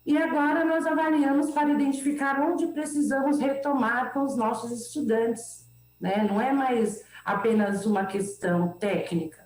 E agora nós avaliamos para identificar onde precisamos retomar com os nossos estudantes, né? Não é mais apenas uma questão técnica,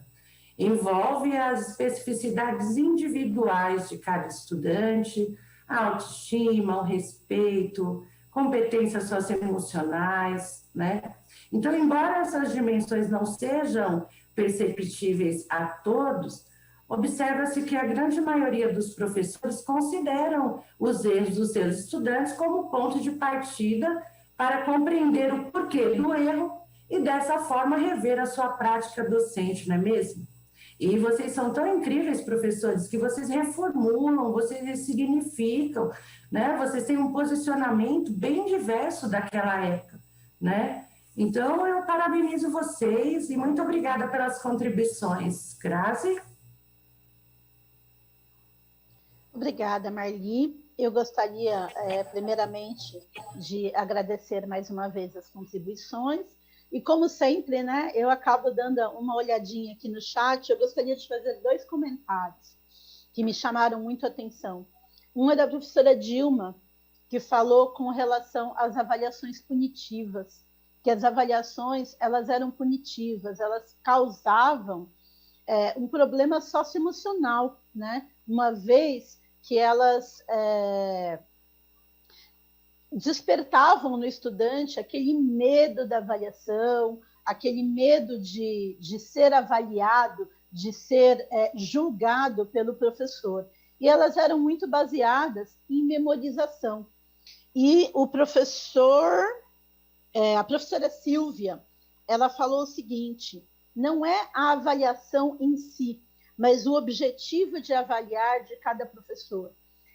envolve as especificidades individuais de cada estudante, a autoestima, o respeito, competências socioemocionais, né? Então, embora essas dimensões não sejam perceptíveis a todos, observa-se que a grande maioria dos professores consideram os erros dos seus estudantes como ponto de partida para compreender o porquê do erro e, dessa forma, rever a sua prática docente, não é mesmo? E vocês são tão incríveis, professores, que vocês reformulam, vocês ressignificam, né? Vocês têm um posicionamento bem diverso daquela época, né? Então, eu parabenizo vocês e muito obrigada pelas contribuições. Grazi?
Obrigada, Marli. Eu gostaria, primeiramente, de agradecer mais uma vez as contribuições. E, como sempre, né, eu acabo dando uma olhadinha aqui no chat. Eu gostaria de fazer 2 comentários que me chamaram muito a atenção. Um é da professora Dilma, que falou com relação às avaliações punitivas, que as avaliações elas eram punitivas, elas causavam um problema socioemocional, né? Uma vez que elas despertavam no estudante aquele medo da avaliação, aquele medo de ser avaliado, de ser julgado pelo professor. E elas eram muito baseadas em memorização. E o professor, a professora Silvia, ela falou o seguinte, não é a avaliação em si, mas o objetivo de avaliar de cada professor.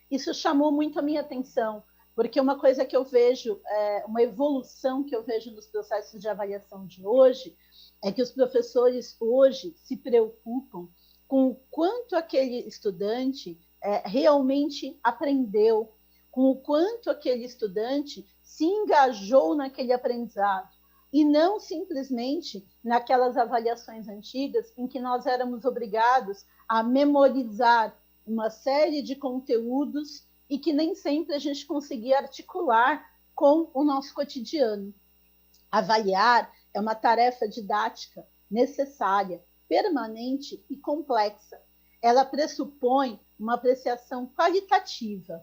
Isso chamou muito a minha atenção, porque uma coisa que eu vejo, uma evolução que eu vejo nos processos de avaliação de hoje, é que os professores hoje se preocupam com o quanto aquele estudante realmente aprendeu, com o quanto aquele estudante se engajou naquele aprendizado, e não simplesmente naquelas avaliações antigas em que nós éramos obrigados a memorizar uma série de conteúdos e que nem sempre a gente conseguia articular com o nosso cotidiano. Avaliar é uma tarefa didática necessária, permanente e complexa. Ela pressupõe uma apreciação qualitativa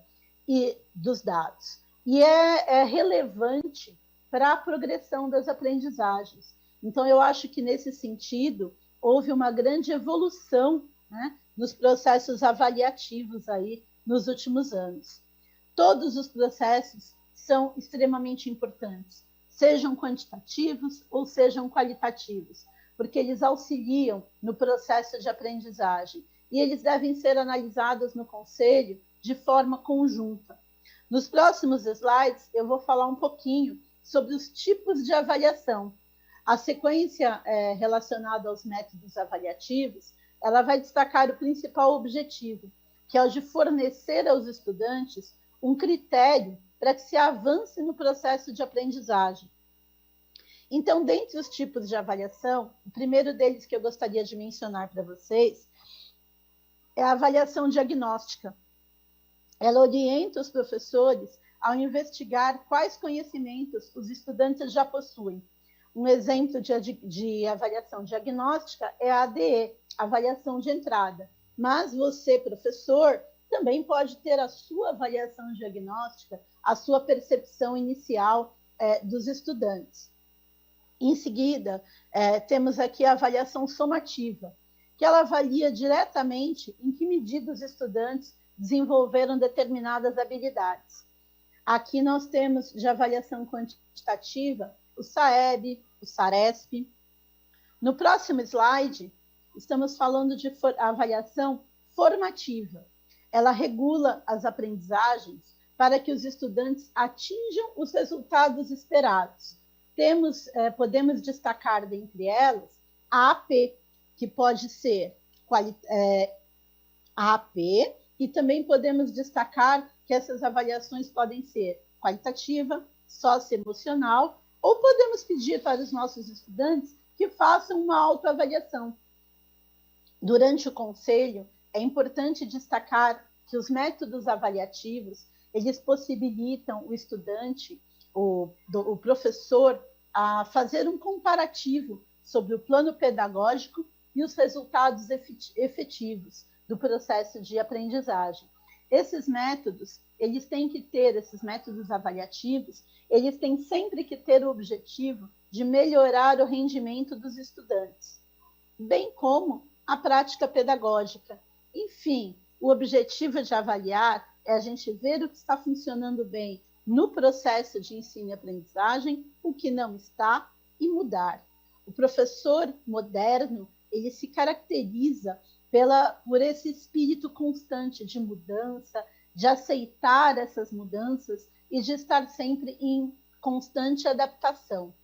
dos dados e é relevante para a progressão das aprendizagens. Então, eu acho que, nesse sentido, houve uma grande evolução, né, nos processos avaliativos aí nos últimos anos. Todos os processos são extremamente importantes, sejam quantitativos ou sejam qualitativos, porque eles auxiliam no processo de aprendizagem e eles devem ser analisados no conselho de forma conjunta. Nos próximos slides, eu vou falar um pouquinho sobre os tipos de avaliação. A sequência relacionada aos métodos avaliativos, ela vai destacar o principal objetivo, que é o de fornecer aos estudantes um critério para que se avance no processo de aprendizagem. Então, dentre os tipos de avaliação, o primeiro deles que eu gostaria de mencionar para vocês é a avaliação diagnóstica. Ela orienta os professores ao investigar quais conhecimentos os estudantes já possuem. Um exemplo de avaliação diagnóstica é a ADE, avaliação de entrada. Mas você, professor, também pode ter a sua avaliação diagnóstica, a sua percepção inicial dos estudantes. Em seguida, temos aqui a avaliação somativa, que ela avalia diretamente em que medida os estudantes desenvolveram determinadas habilidades. Aqui nós temos de avaliação quantitativa o SAEB, o SARESP. No próximo slide, estamos falando de avaliação formativa. Ela regula as aprendizagens para que os estudantes atinjam os resultados esperados. Podemos destacar dentre elas a AP, que pode ser a AP, e também podemos destacar que essas avaliações podem ser qualitativa, socioemocional, ou podemos pedir para os nossos estudantes que façam uma autoavaliação. Durante o conselho, é importante destacar que os métodos avaliativos, eles possibilitam o estudante, o professor, a fazer um comparativo sobre o plano pedagógico e os resultados efetivos do processo de aprendizagem. Esses métodos, esses métodos avaliativos, eles têm sempre que ter o objetivo de melhorar o rendimento dos estudantes, bem como a prática pedagógica. Enfim, o objetivo de avaliar é a gente ver o que está funcionando bem no processo de ensino e aprendizagem, o que não está, e mudar. O professor moderno, ele se caracteriza por esse espírito constante de mudança, de aceitar essas mudanças e de estar sempre em constante adaptação.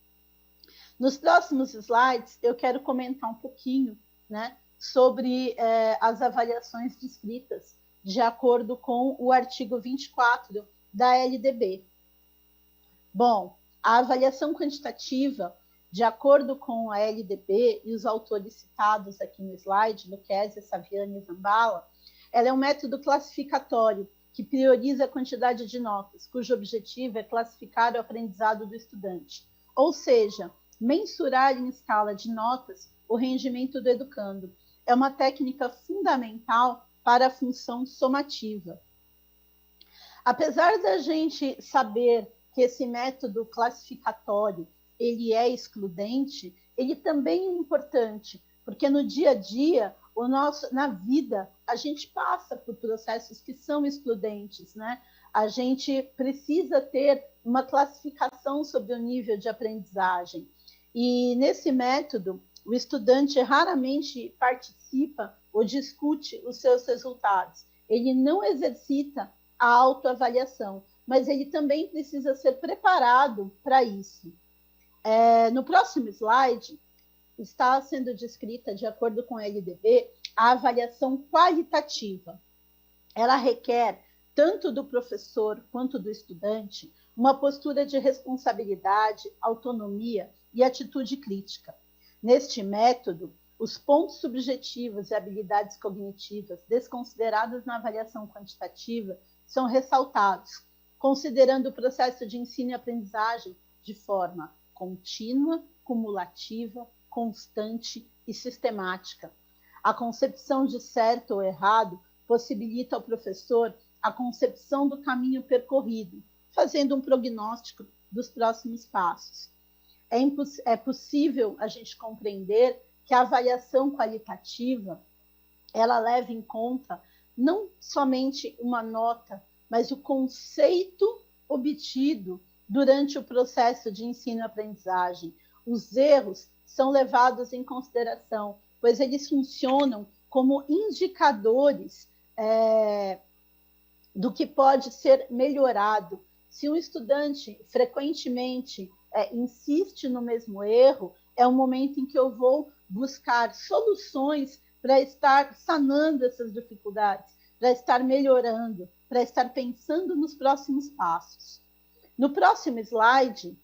Nos próximos slides, eu quero comentar um pouquinho, sobre as avaliações descritas, de acordo com o artigo 24 da LDB. Bom, a avaliação quantitativa, de acordo com a LDB e os autores citados aqui no slide, Lucchesi, Saviani e Zambala, ela é um método classificatório que prioriza a quantidade de notas, cujo objetivo é classificar o aprendizado do estudante, ou seja, mensurar em escala de notas o rendimento do educando. É uma técnica fundamental para a função somativa. Apesar da gente saber que esse método classificatório ele é excludente, ele também é importante, porque no dia a dia, na vida, a gente passa por processos que são excludentes, A gente precisa ter uma classificação sobre o nível de aprendizagem. E nesse método, o estudante raramente participa ou discute os seus resultados. Ele não exercita a autoavaliação, mas ele também precisa ser preparado para isso. No próximo slide, está sendo descrita, de acordo com a LDB, a avaliação qualitativa. Ela requer, tanto do professor quanto do estudante, uma postura de responsabilidade, autonomia e atitude crítica. Neste método, os pontos subjetivos e habilidades cognitivas desconsiderados na avaliação quantitativa são ressaltados, considerando o processo de ensino e aprendizagem de forma contínua, cumulativa, constante e sistemática. A concepção de certo ou errado possibilita ao professor a concepção do caminho percorrido, fazendo um prognóstico dos próximos passos. É possível a gente compreender que a avaliação qualitativa ela leva em conta não somente uma nota, mas o conceito obtido durante o processo de ensino e aprendizagem. Os erros são levados em consideração, pois eles funcionam como indicadores do que pode ser melhorado. Se um estudante frequentemente insiste no mesmo erro, é um momento em que eu vou buscar soluções para estar sanando essas dificuldades, para estar melhorando, para estar pensando nos próximos passos. No próximo slide,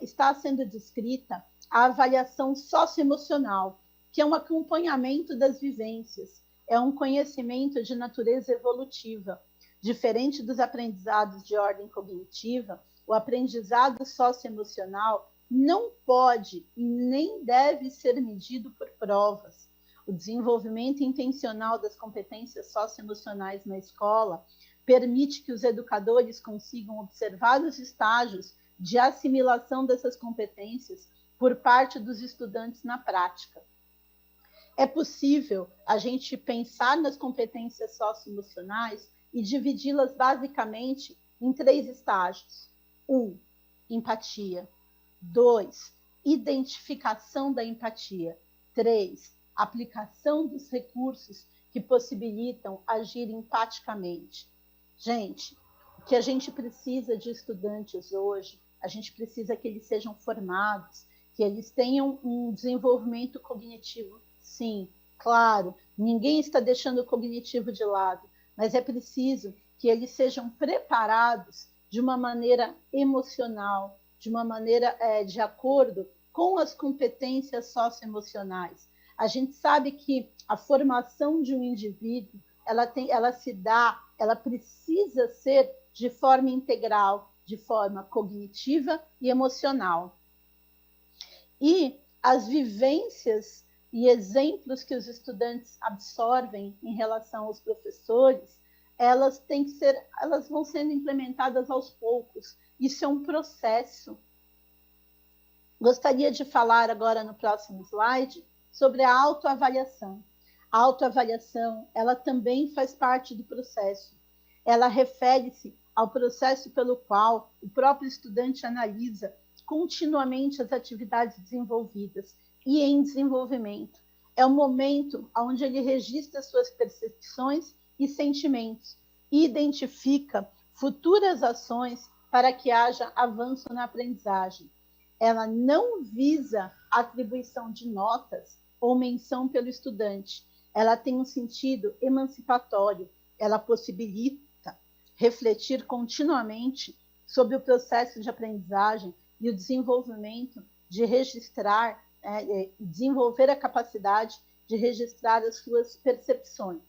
está sendo descrita a avaliação socioemocional, que é um acompanhamento das vivências, é um conhecimento de natureza evolutiva. Diferente dos aprendizados de ordem cognitiva, o aprendizado socioemocional não pode e nem deve ser medido por provas. O desenvolvimento intencional das competências socioemocionais na escola permite que os educadores consigam observar os estágios de assimilação dessas competências por parte dos estudantes na prática. É possível a gente pensar nas competências socioemocionais e dividi-las basicamente em 3 estágios. 1, empatia. 2, identificação da empatia. 3, aplicação dos recursos que possibilitam agir empaticamente. Gente, o que a gente precisa de estudantes hoje, a gente precisa que eles sejam formados, que eles tenham um desenvolvimento cognitivo. Sim, claro, ninguém está deixando o cognitivo de lado, mas é preciso que eles sejam preparados de uma maneira emocional, de uma maneira de acordo com as competências socioemocionais. A gente sabe que a formação de um indivíduo, ela precisa ser de forma integral, de forma cognitiva e emocional. E as vivências e exemplos que os estudantes absorvem em relação aos professores, elas vão sendo implementadas aos poucos. Isso é um processo. Gostaria de falar agora no próximo slide sobre a autoavaliação. A autoavaliação, ela também faz parte do processo. Ela refere-se ao processo pelo qual o próprio estudante analisa continuamente as atividades desenvolvidas e em desenvolvimento. É o momento onde ele registra suas percepções e sentimentos e identifica futuras ações para que haja avanço na aprendizagem. Ela não visa atribuição de notas ou menção pelo estudante. Ela tem um sentido emancipatório. Ela possibilita refletir continuamente sobre o processo de aprendizagem e o desenvolvimento de registrar, desenvolver a capacidade de registrar as suas percepções.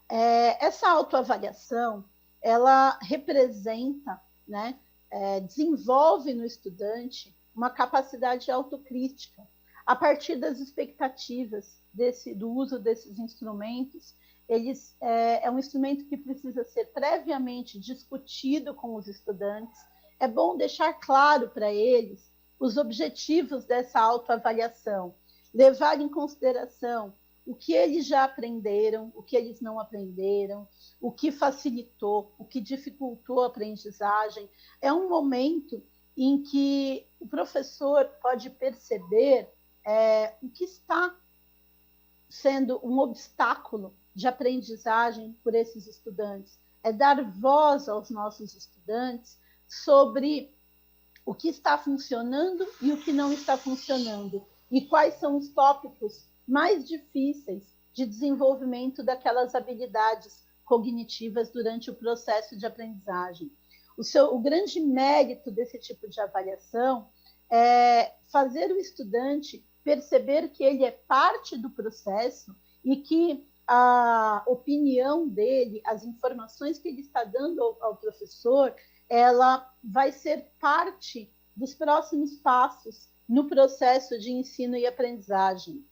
Essa autoavaliação, ela representa, desenvolve no estudante uma capacidade de autocrítica a partir das expectativas do uso desses instrumentos. É um instrumento que precisa ser previamente discutido com os estudantes. É bom deixar claro para eles os objetivos dessa autoavaliação, levar em consideração o que eles já aprenderam, o que eles não aprenderam, o que facilitou, o que dificultou a aprendizagem. É um momento em que o professor pode perceber o que está sendo um obstáculo de aprendizagem por esses estudantes. É dar voz aos nossos estudantes sobre o que está funcionando e o que não está funcionando, e quais são os tópicos mais difíceis de desenvolvimento daquelas habilidades cognitivas durante o processo de aprendizagem. O grande mérito desse tipo de avaliação é fazer o estudante perceber que ele é parte do processo e que a opinião dele, as informações que ele está dando ao professor, ela vai ser parte dos próximos passos no processo de ensino e aprendizagem.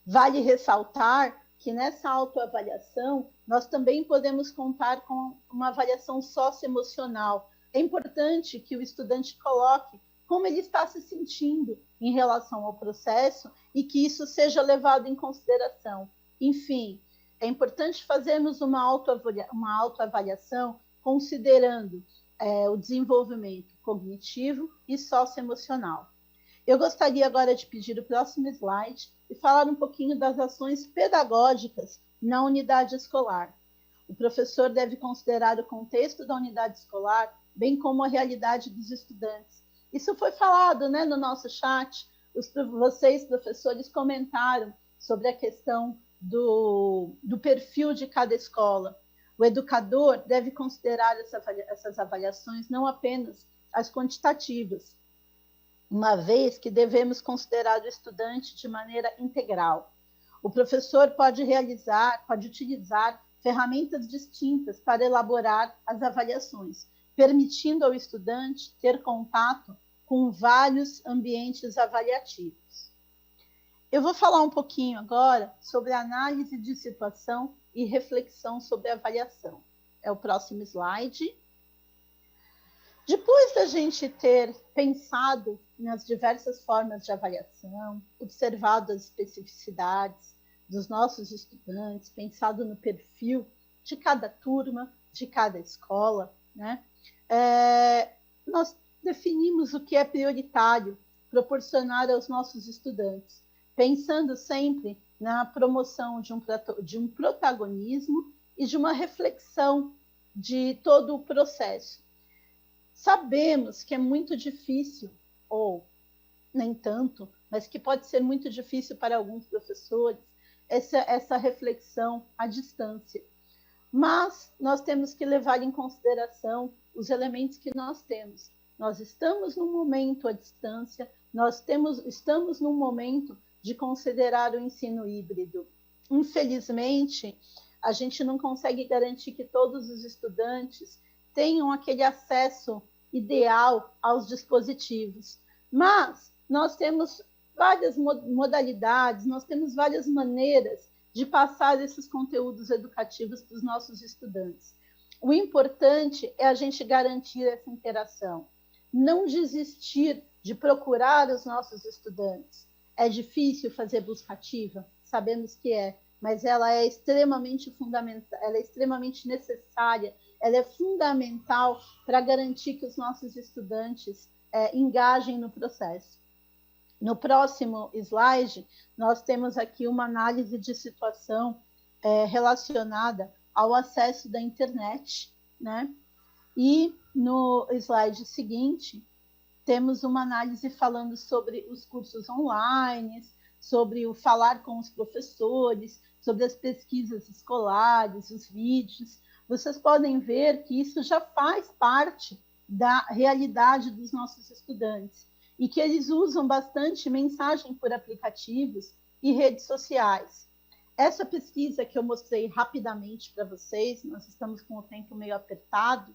Vale ressaltar que nessa autoavaliação nós também podemos contar com uma avaliação socioemocional. É importante que o estudante coloque como ele está se sentindo em relação ao processo e que isso seja levado em consideração. Enfim, é importante fazermos uma autoavaliação considerando o desenvolvimento cognitivo e socioemocional. Eu gostaria agora de pedir o próximo slide e falar um pouquinho das ações pedagógicas na unidade escolar. O professor deve considerar o contexto da unidade escolar, bem como a realidade dos estudantes. Isso foi falado, né, no nosso chat. Vocês, professores, comentaram sobre a questão do perfil de cada escola. O educador deve considerar essas avaliações não apenas as quantitativas, uma vez que devemos considerar o estudante de maneira integral. O professor pode utilizar ferramentas distintas para elaborar as avaliações, permitindo ao estudante ter contato com vários ambientes avaliativos. Eu vou falar um pouquinho agora sobre análise de situação e reflexão sobre avaliação. É o próximo slide. Depois da gente ter pensado nas diversas formas de avaliação, observado as especificidades dos nossos estudantes, pensado no perfil de cada turma, de cada escola, né? Nós definimos o que é prioritário proporcionar aos nossos estudantes, pensando sempre na promoção de um protagonismo e de uma reflexão de todo o processo. Sabemos que é muito difícil, ou nem tanto, mas que pode ser muito difícil para alguns professores, essa reflexão à distância. Mas nós temos que levar em consideração os elementos que nós temos. Nós estamos num momento à distância, estamos num momento de considerar o ensino híbrido. Infelizmente, a gente não consegue garantir que todos os estudantes tenham aquele acesso ideal aos dispositivos. Mas nós temos várias modalidades, nós temos várias maneiras de passar esses conteúdos educativos para os nossos estudantes. O importante é a gente garantir essa interação, não desistir de procurar os nossos estudantes. É difícil fazer busca ativa? Sabemos que é, mas ela é extremamente fundamental, ela é extremamente necessária, ela é fundamental para garantir que os nossos estudantes engajem no processo. No próximo slide, nós temos aqui uma análise de situação relacionada ao acesso da internet, né? E no slide seguinte, temos uma análise falando sobre os cursos online, sobre o falar com os professores, sobre as pesquisas escolares, os vídeos. Vocês podem ver que isso já faz parte da realidade dos nossos estudantes e que eles usam bastante mensagem por aplicativos e redes sociais. Essa pesquisa que eu mostrei rapidamente para vocês, nós estamos com o tempo meio apertado,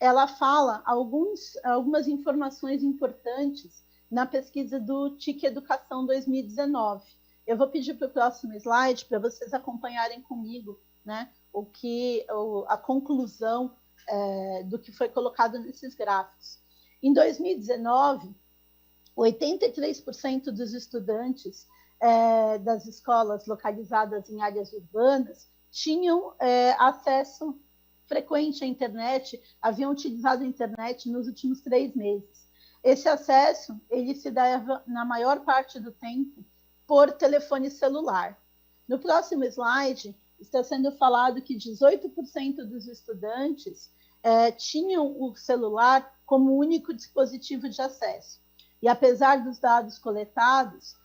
ela fala algumas informações importantes na pesquisa do TIC Educação 2019. Eu vou pedir para o próximo slide para vocês acompanharem comigo, né, a conclusão do que foi colocado nesses gráficos. Em 2019, 83% dos estudantes das escolas localizadas em áreas urbanas tinham acesso frequente à internet, haviam utilizado a internet nos últimos 3 meses. Esse acesso ele se dava, na maior parte do tempo, por telefone celular. No próximo slide, está sendo falado que 18% dos estudantes tinham o celular como único dispositivo de acesso. E apesar dos dados coletados,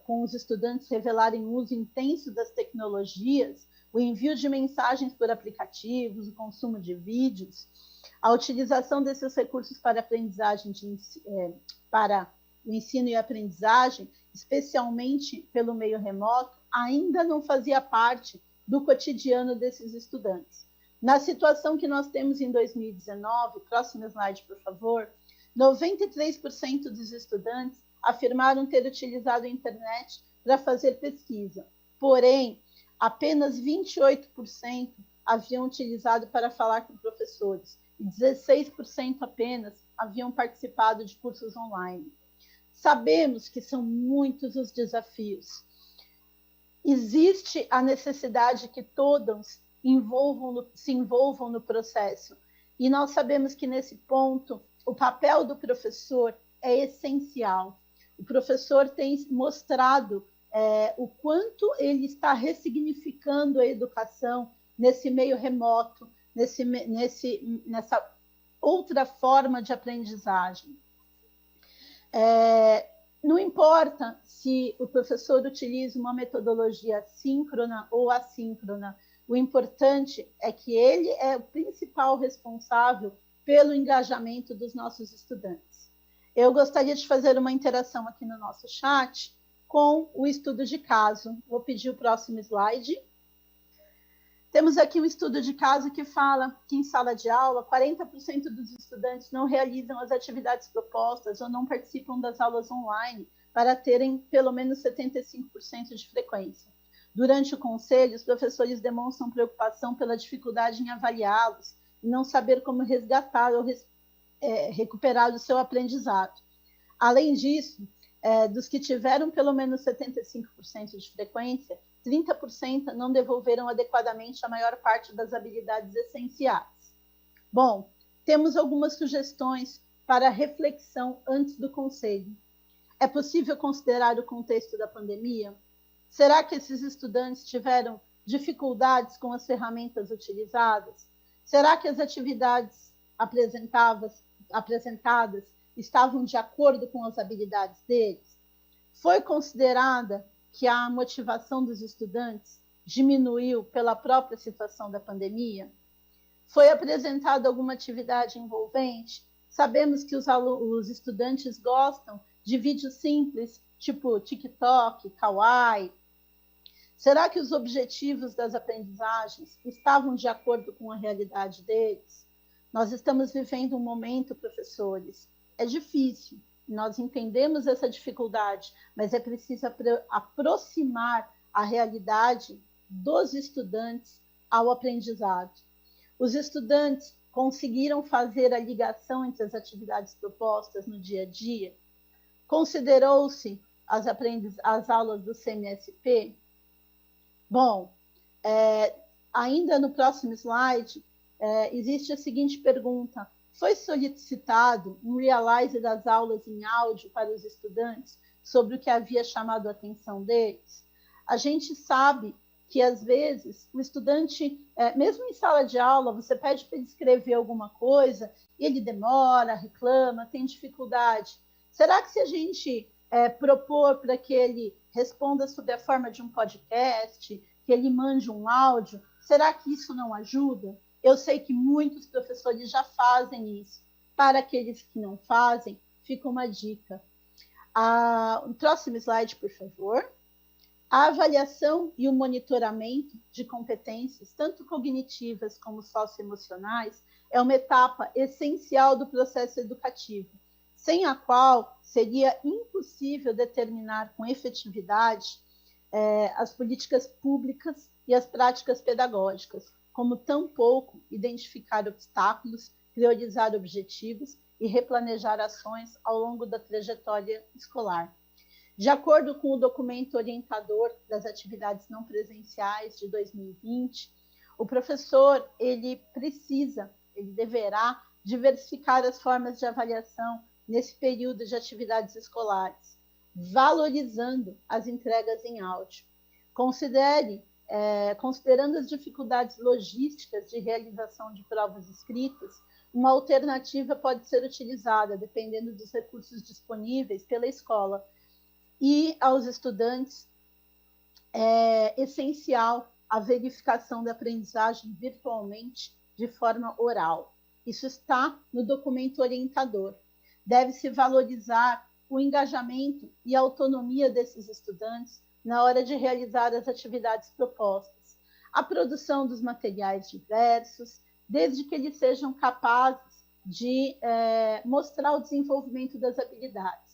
com os estudantes revelarem o uso intenso das tecnologias, o envio de mensagens por aplicativos, o consumo de vídeos, a utilização desses recursos para aprendizagem, para o ensino e aprendizagem, especialmente pelo meio remoto, ainda não fazia parte do cotidiano desses estudantes. Na situação que nós temos em 2019, próximo slide, por favor, 93% dos estudantes afirmaram ter utilizado a internet para fazer pesquisa. Porém, apenas 28% haviam utilizado para falar com professores e 16% apenas haviam participado de cursos online. Sabemos que são muitos os desafios. Existe a necessidade que todos se envolvam no processo. E nós sabemos que, nesse ponto, o papel do professor é essencial. O professor tem mostrado o quanto ele está ressignificando a educação nesse meio remoto, nessa outra forma de aprendizagem. Não importa se o professor utiliza uma metodologia síncrona ou assíncrona, o importante é que ele é o principal responsável pelo engajamento dos nossos estudantes. Eu gostaria de fazer uma interação aqui no nosso chat com o estudo de caso. Vou pedir o próximo slide. Temos aqui um estudo de caso que fala que em sala de aula, 40% dos estudantes não realizam as atividades propostas ou não participam das aulas online para terem pelo menos 75% de frequência. Durante o conselho, os professores demonstram preocupação pela dificuldade em avaliá-los e não saber como resgatar ou recuperar o seu aprendizado. Além disso, dos que tiveram pelo menos 75% de frequência, 30% não devolveram adequadamente a maior parte das habilidades essenciais. Bom, temos algumas sugestões para reflexão antes do conselho. É possível considerar o contexto da pandemia? Será que esses estudantes tiveram dificuldades com as ferramentas utilizadas? Será que as atividades apresentadas estavam de acordo com as habilidades deles? Foi considerada que a motivação dos estudantes diminuiu pela própria situação da pandemia? Foi apresentada alguma atividade envolvente? Sabemos que os estudantes gostam de vídeos simples, tipo TikTok, Kawaii. Será que os objetivos das aprendizagens estavam de acordo com a realidade deles? Nós estamos vivendo um momento, professores, é difícil, nós entendemos essa dificuldade, mas é preciso aproximar a realidade dos estudantes ao aprendizado. Os estudantes conseguiram fazer a ligação entre as atividades propostas no dia a dia? Considerou-se as aulas do CMSP? Bom, ainda no próximo slide, existe a seguinte pergunta: foi solicitado um realize das aulas em áudio para os estudantes sobre o que havia chamado a atenção deles? A gente sabe que, às vezes, o estudante, mesmo em sala de aula, você pede para ele escrever alguma coisa e ele demora, reclama, tem dificuldade. Será que se a gente propor para que ele responda sob a forma de um podcast, que ele mande um áudio, será que isso não ajuda? Eu sei que muitos professores já fazem isso. Para aqueles que não fazem, fica uma dica. O próximo slide, por favor. A avaliação e o monitoramento de competências, tanto cognitivas como socioemocionais, é uma etapa essencial do processo educativo, sem a qual seria impossível determinar com efetividade as políticas públicas e as práticas pedagógicas, como tampouco identificar obstáculos, priorizar objetivos e replanejar ações ao longo da trajetória escolar. De acordo com o documento orientador das atividades não presenciais de 2020, o professor ele deverá diversificar as formas de avaliação nesse período de atividades escolares, valorizando as entregas em áudio. Considerando as dificuldades logísticas de realização de provas escritas, uma alternativa pode ser utilizada, dependendo dos recursos disponíveis pela escola. E aos estudantes é essencial a verificação da aprendizagem virtualmente de forma oral. Isso está no documento orientador. Deve-se valorizar o engajamento e a autonomia desses estudantes na hora de realizar as atividades propostas, a produção dos materiais diversos, desde que eles sejam capazes de mostrar o desenvolvimento das habilidades.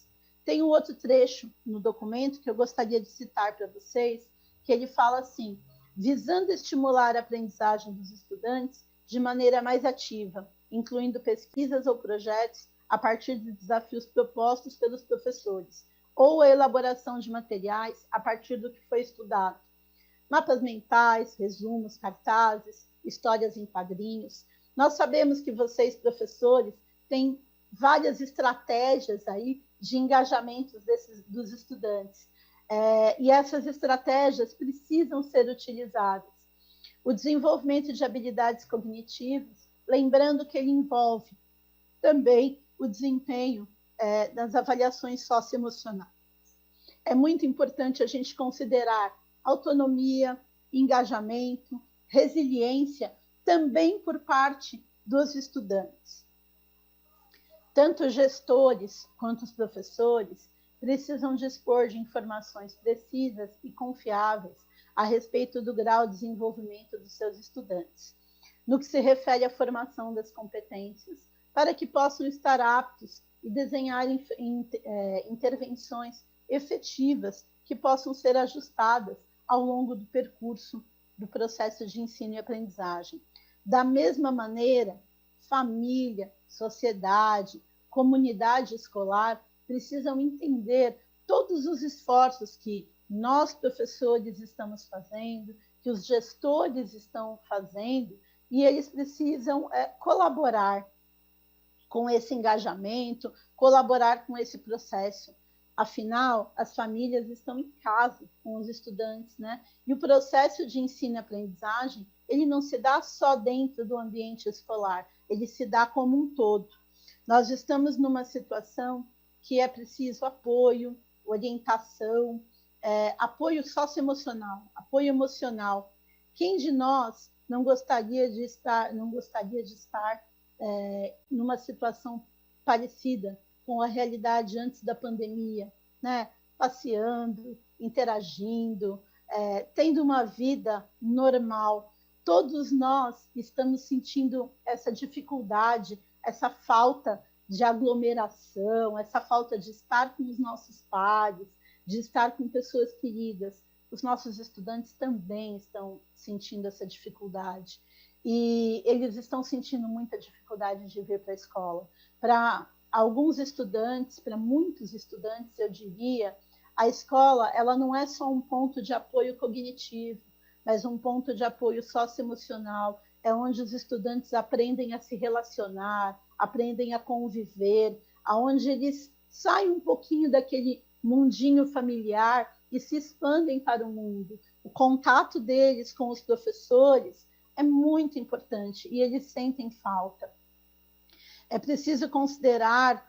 Tem um outro trecho no documento que eu gostaria de citar para vocês, que ele fala assim: visando estimular a aprendizagem dos estudantes de maneira mais ativa, incluindo pesquisas ou projetos a partir de desafios propostos pelos professores, ou a elaboração de materiais a partir do que foi estudado. Mapas mentais, resumos, cartazes, histórias em quadrinhos. Nós sabemos que vocês, professores, têm várias estratégias aí de engajamento dos estudantes. E essas estratégias precisam ser utilizadas. O desenvolvimento de habilidades cognitivas, lembrando que ele envolve também o desempenho das avaliações socioemocionais. É muito importante a gente considerar autonomia, engajamento, resiliência, também por parte dos estudantes. Tanto os gestores quanto os professores precisam dispor de informações precisas e confiáveis a respeito do grau de desenvolvimento dos seus estudantes, no que se refere à formação das competências, para que possam estar aptos e desenhar intervenções efetivas que possam ser ajustadas ao longo do percurso do processo de ensino e aprendizagem. Da mesma maneira, família, sociedade, comunidade escolar precisam entender todos os esforços que nós, professores, estamos fazendo, que os gestores estão fazendo, e eles precisam colaborar com esse engajamento, colaborar com esse processo. Afinal, as famílias estão em casa com os estudantes, né? E o processo de ensino e aprendizagem, ele não se dá só dentro do ambiente escolar, ele se dá como um todo. Nós estamos numa situação que é preciso apoio, orientação, apoio socioemocional, apoio emocional. Quem de nós não gostaria de estar numa situação parecida com a realidade antes da pandemia, né? Passeando, interagindo, tendo uma vida normal. Todos nós estamos sentindo essa dificuldade, essa falta de aglomeração, essa falta de estar com os nossos pares, de estar com pessoas queridas. Os nossos estudantes também estão sentindo essa dificuldade. E eles estão sentindo muita dificuldade de vir para a escola. Para alguns estudantes, para muitos estudantes, eu diria, a escola ela não é só um ponto de apoio cognitivo, mas um ponto de apoio socioemocional, é onde os estudantes aprendem a se relacionar, aprendem a conviver, aonde eles saem um pouquinho daquele mundinho familiar e se expandem para o mundo. O contato deles com os professores é muito importante e eles sentem falta. É preciso considerar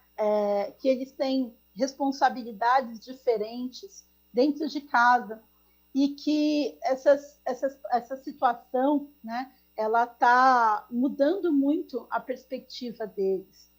que eles têm responsabilidades diferentes dentro de casa e que essa situação, né, ela está mudando muito a perspectiva deles.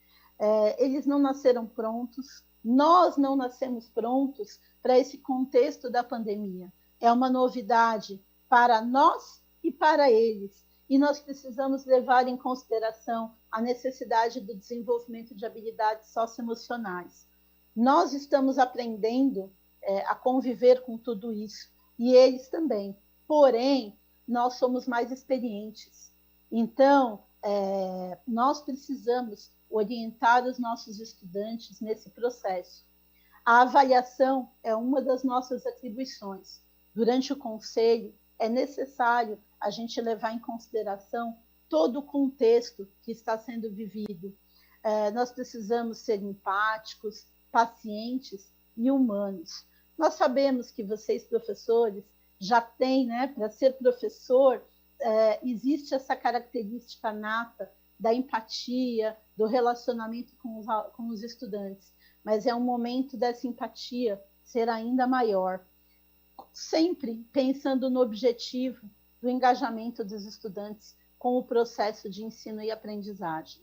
Eles não nasceram prontos, nós não nascemos prontos para esse contexto da pandemia. É uma novidade para nós e para eles. E nós precisamos levar em consideração a necessidade do desenvolvimento de habilidades socioemocionais. Nós estamos aprendendo a conviver com tudo isso, e eles também. Porém, nós somos mais experientes. Então, nós precisamos orientar os nossos estudantes nesse processo. A avaliação é uma das nossas atribuições. Durante o conselho, é necessário a gente levar em consideração todo o contexto que está sendo vivido. Nós precisamos ser empáticos, pacientes e humanos. Nós sabemos que vocês, professores, já têm, né, para ser professor, existe essa característica nata da empatia, do relacionamento com os estudantes, mas é um momento dessa empatia ser ainda maior, sempre pensando no objetivo do engajamento dos estudantes com o processo de ensino e aprendizagem.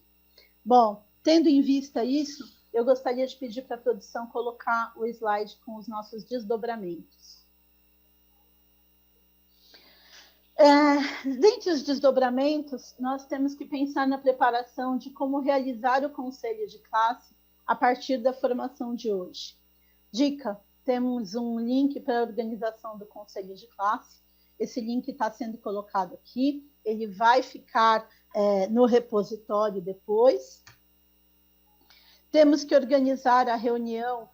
Bom, tendo em vista isso, eu gostaria de pedir para a produção colocar o slide com os nossos desdobramentos. Dentre os desdobramentos, nós temos que pensar na preparação de como realizar o conselho de classe a partir da formação de hoje. Dica, temos um link para a organização do conselho de classe. Esse link está sendo colocado aqui, ele vai ficar no repositório depois. Temos que organizar a reunião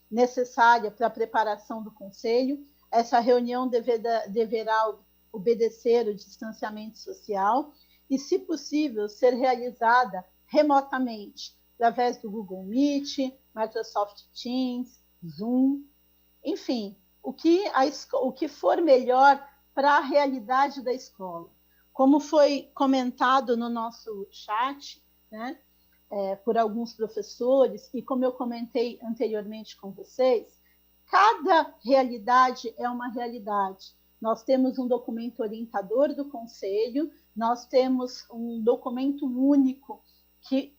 necessária para a preparação do conselho. Essa reunião deverá obedecer o distanciamento social e, se possível, ser realizada remotamente, através do Google Meet, Microsoft Teams, Zoom, enfim, o que for melhor para a realidade da escola. Como foi comentado no nosso chat, né, por alguns professores, e como eu comentei anteriormente com vocês, cada realidade é uma realidade. Nós temos um documento orientador do Conselho, nós temos um documento único que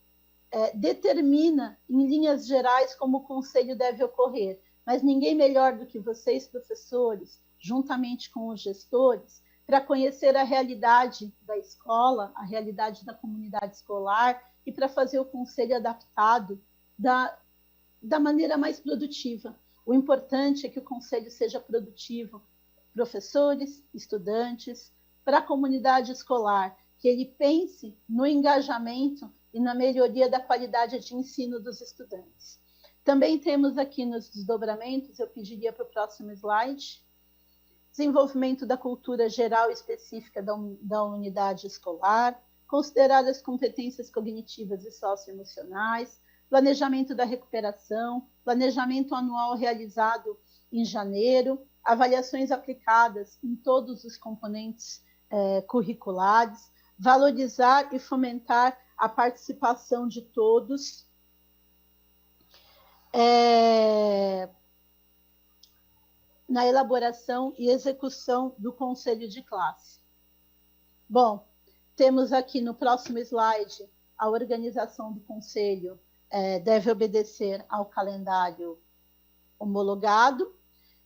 determina, em linhas gerais, como o Conselho deve ocorrer. Mas ninguém melhor do que vocês, professores, juntamente com os gestores, para conhecer a realidade da escola, a realidade da comunidade escolar e para fazer o conselho adaptado da maneira mais produtiva. O importante é que o conselho seja produtivo, professores, estudantes, para a comunidade escolar, que ele pense no engajamento e na melhoria da qualidade de ensino dos estudantes. Também temos aqui nos desdobramentos, eu pediria para o próximo slide, desenvolvimento da cultura geral e específica da unidade escolar, considerar as competências cognitivas e socioemocionais, planejamento da recuperação, planejamento anual realizado em janeiro, avaliações aplicadas em todos os componentes curriculares, valorizar e fomentar a participação de todos, na elaboração e execução do conselho de classe. Bom, temos aqui no próximo slide a organização do conselho deve obedecer ao calendário homologado.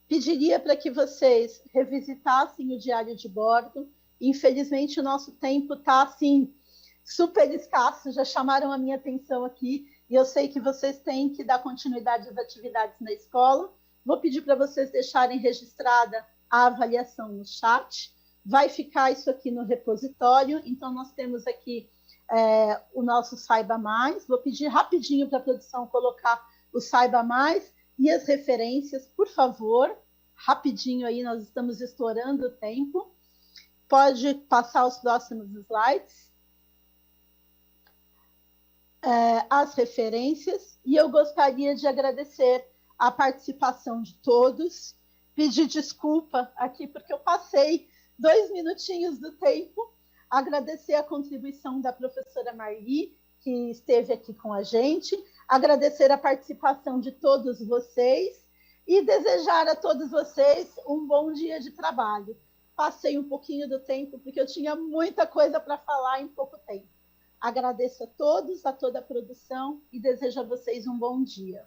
Pediria para que vocês revisitassem o diário de bordo. Infelizmente, o nosso tempo está assim, super escasso, já chamaram a minha atenção aqui, e eu sei que vocês têm que dar continuidade às atividades na escola. Vou pedir para vocês deixarem registrada a avaliação no chat. Vai ficar isso aqui no repositório. Então, nós temos aqui o nosso Saiba Mais. Vou pedir rapidinho para a produção colocar o Saiba Mais e as referências, por favor. Rapidinho aí, nós estamos estourando o tempo. Pode passar os próximos slides. As referências. E eu gostaria de agradecer a participação de todos, pedir desculpa aqui, porque eu passei 2 minutinhos do tempo, agradecer a contribuição da professora Marli, que esteve aqui com a gente, agradecer a participação de todos vocês e desejar a todos vocês um bom dia de trabalho. Passei um pouquinho do tempo, porque eu tinha muita coisa para falar em pouco tempo. Agradeço a todos, a toda a produção e desejo a vocês um bom dia.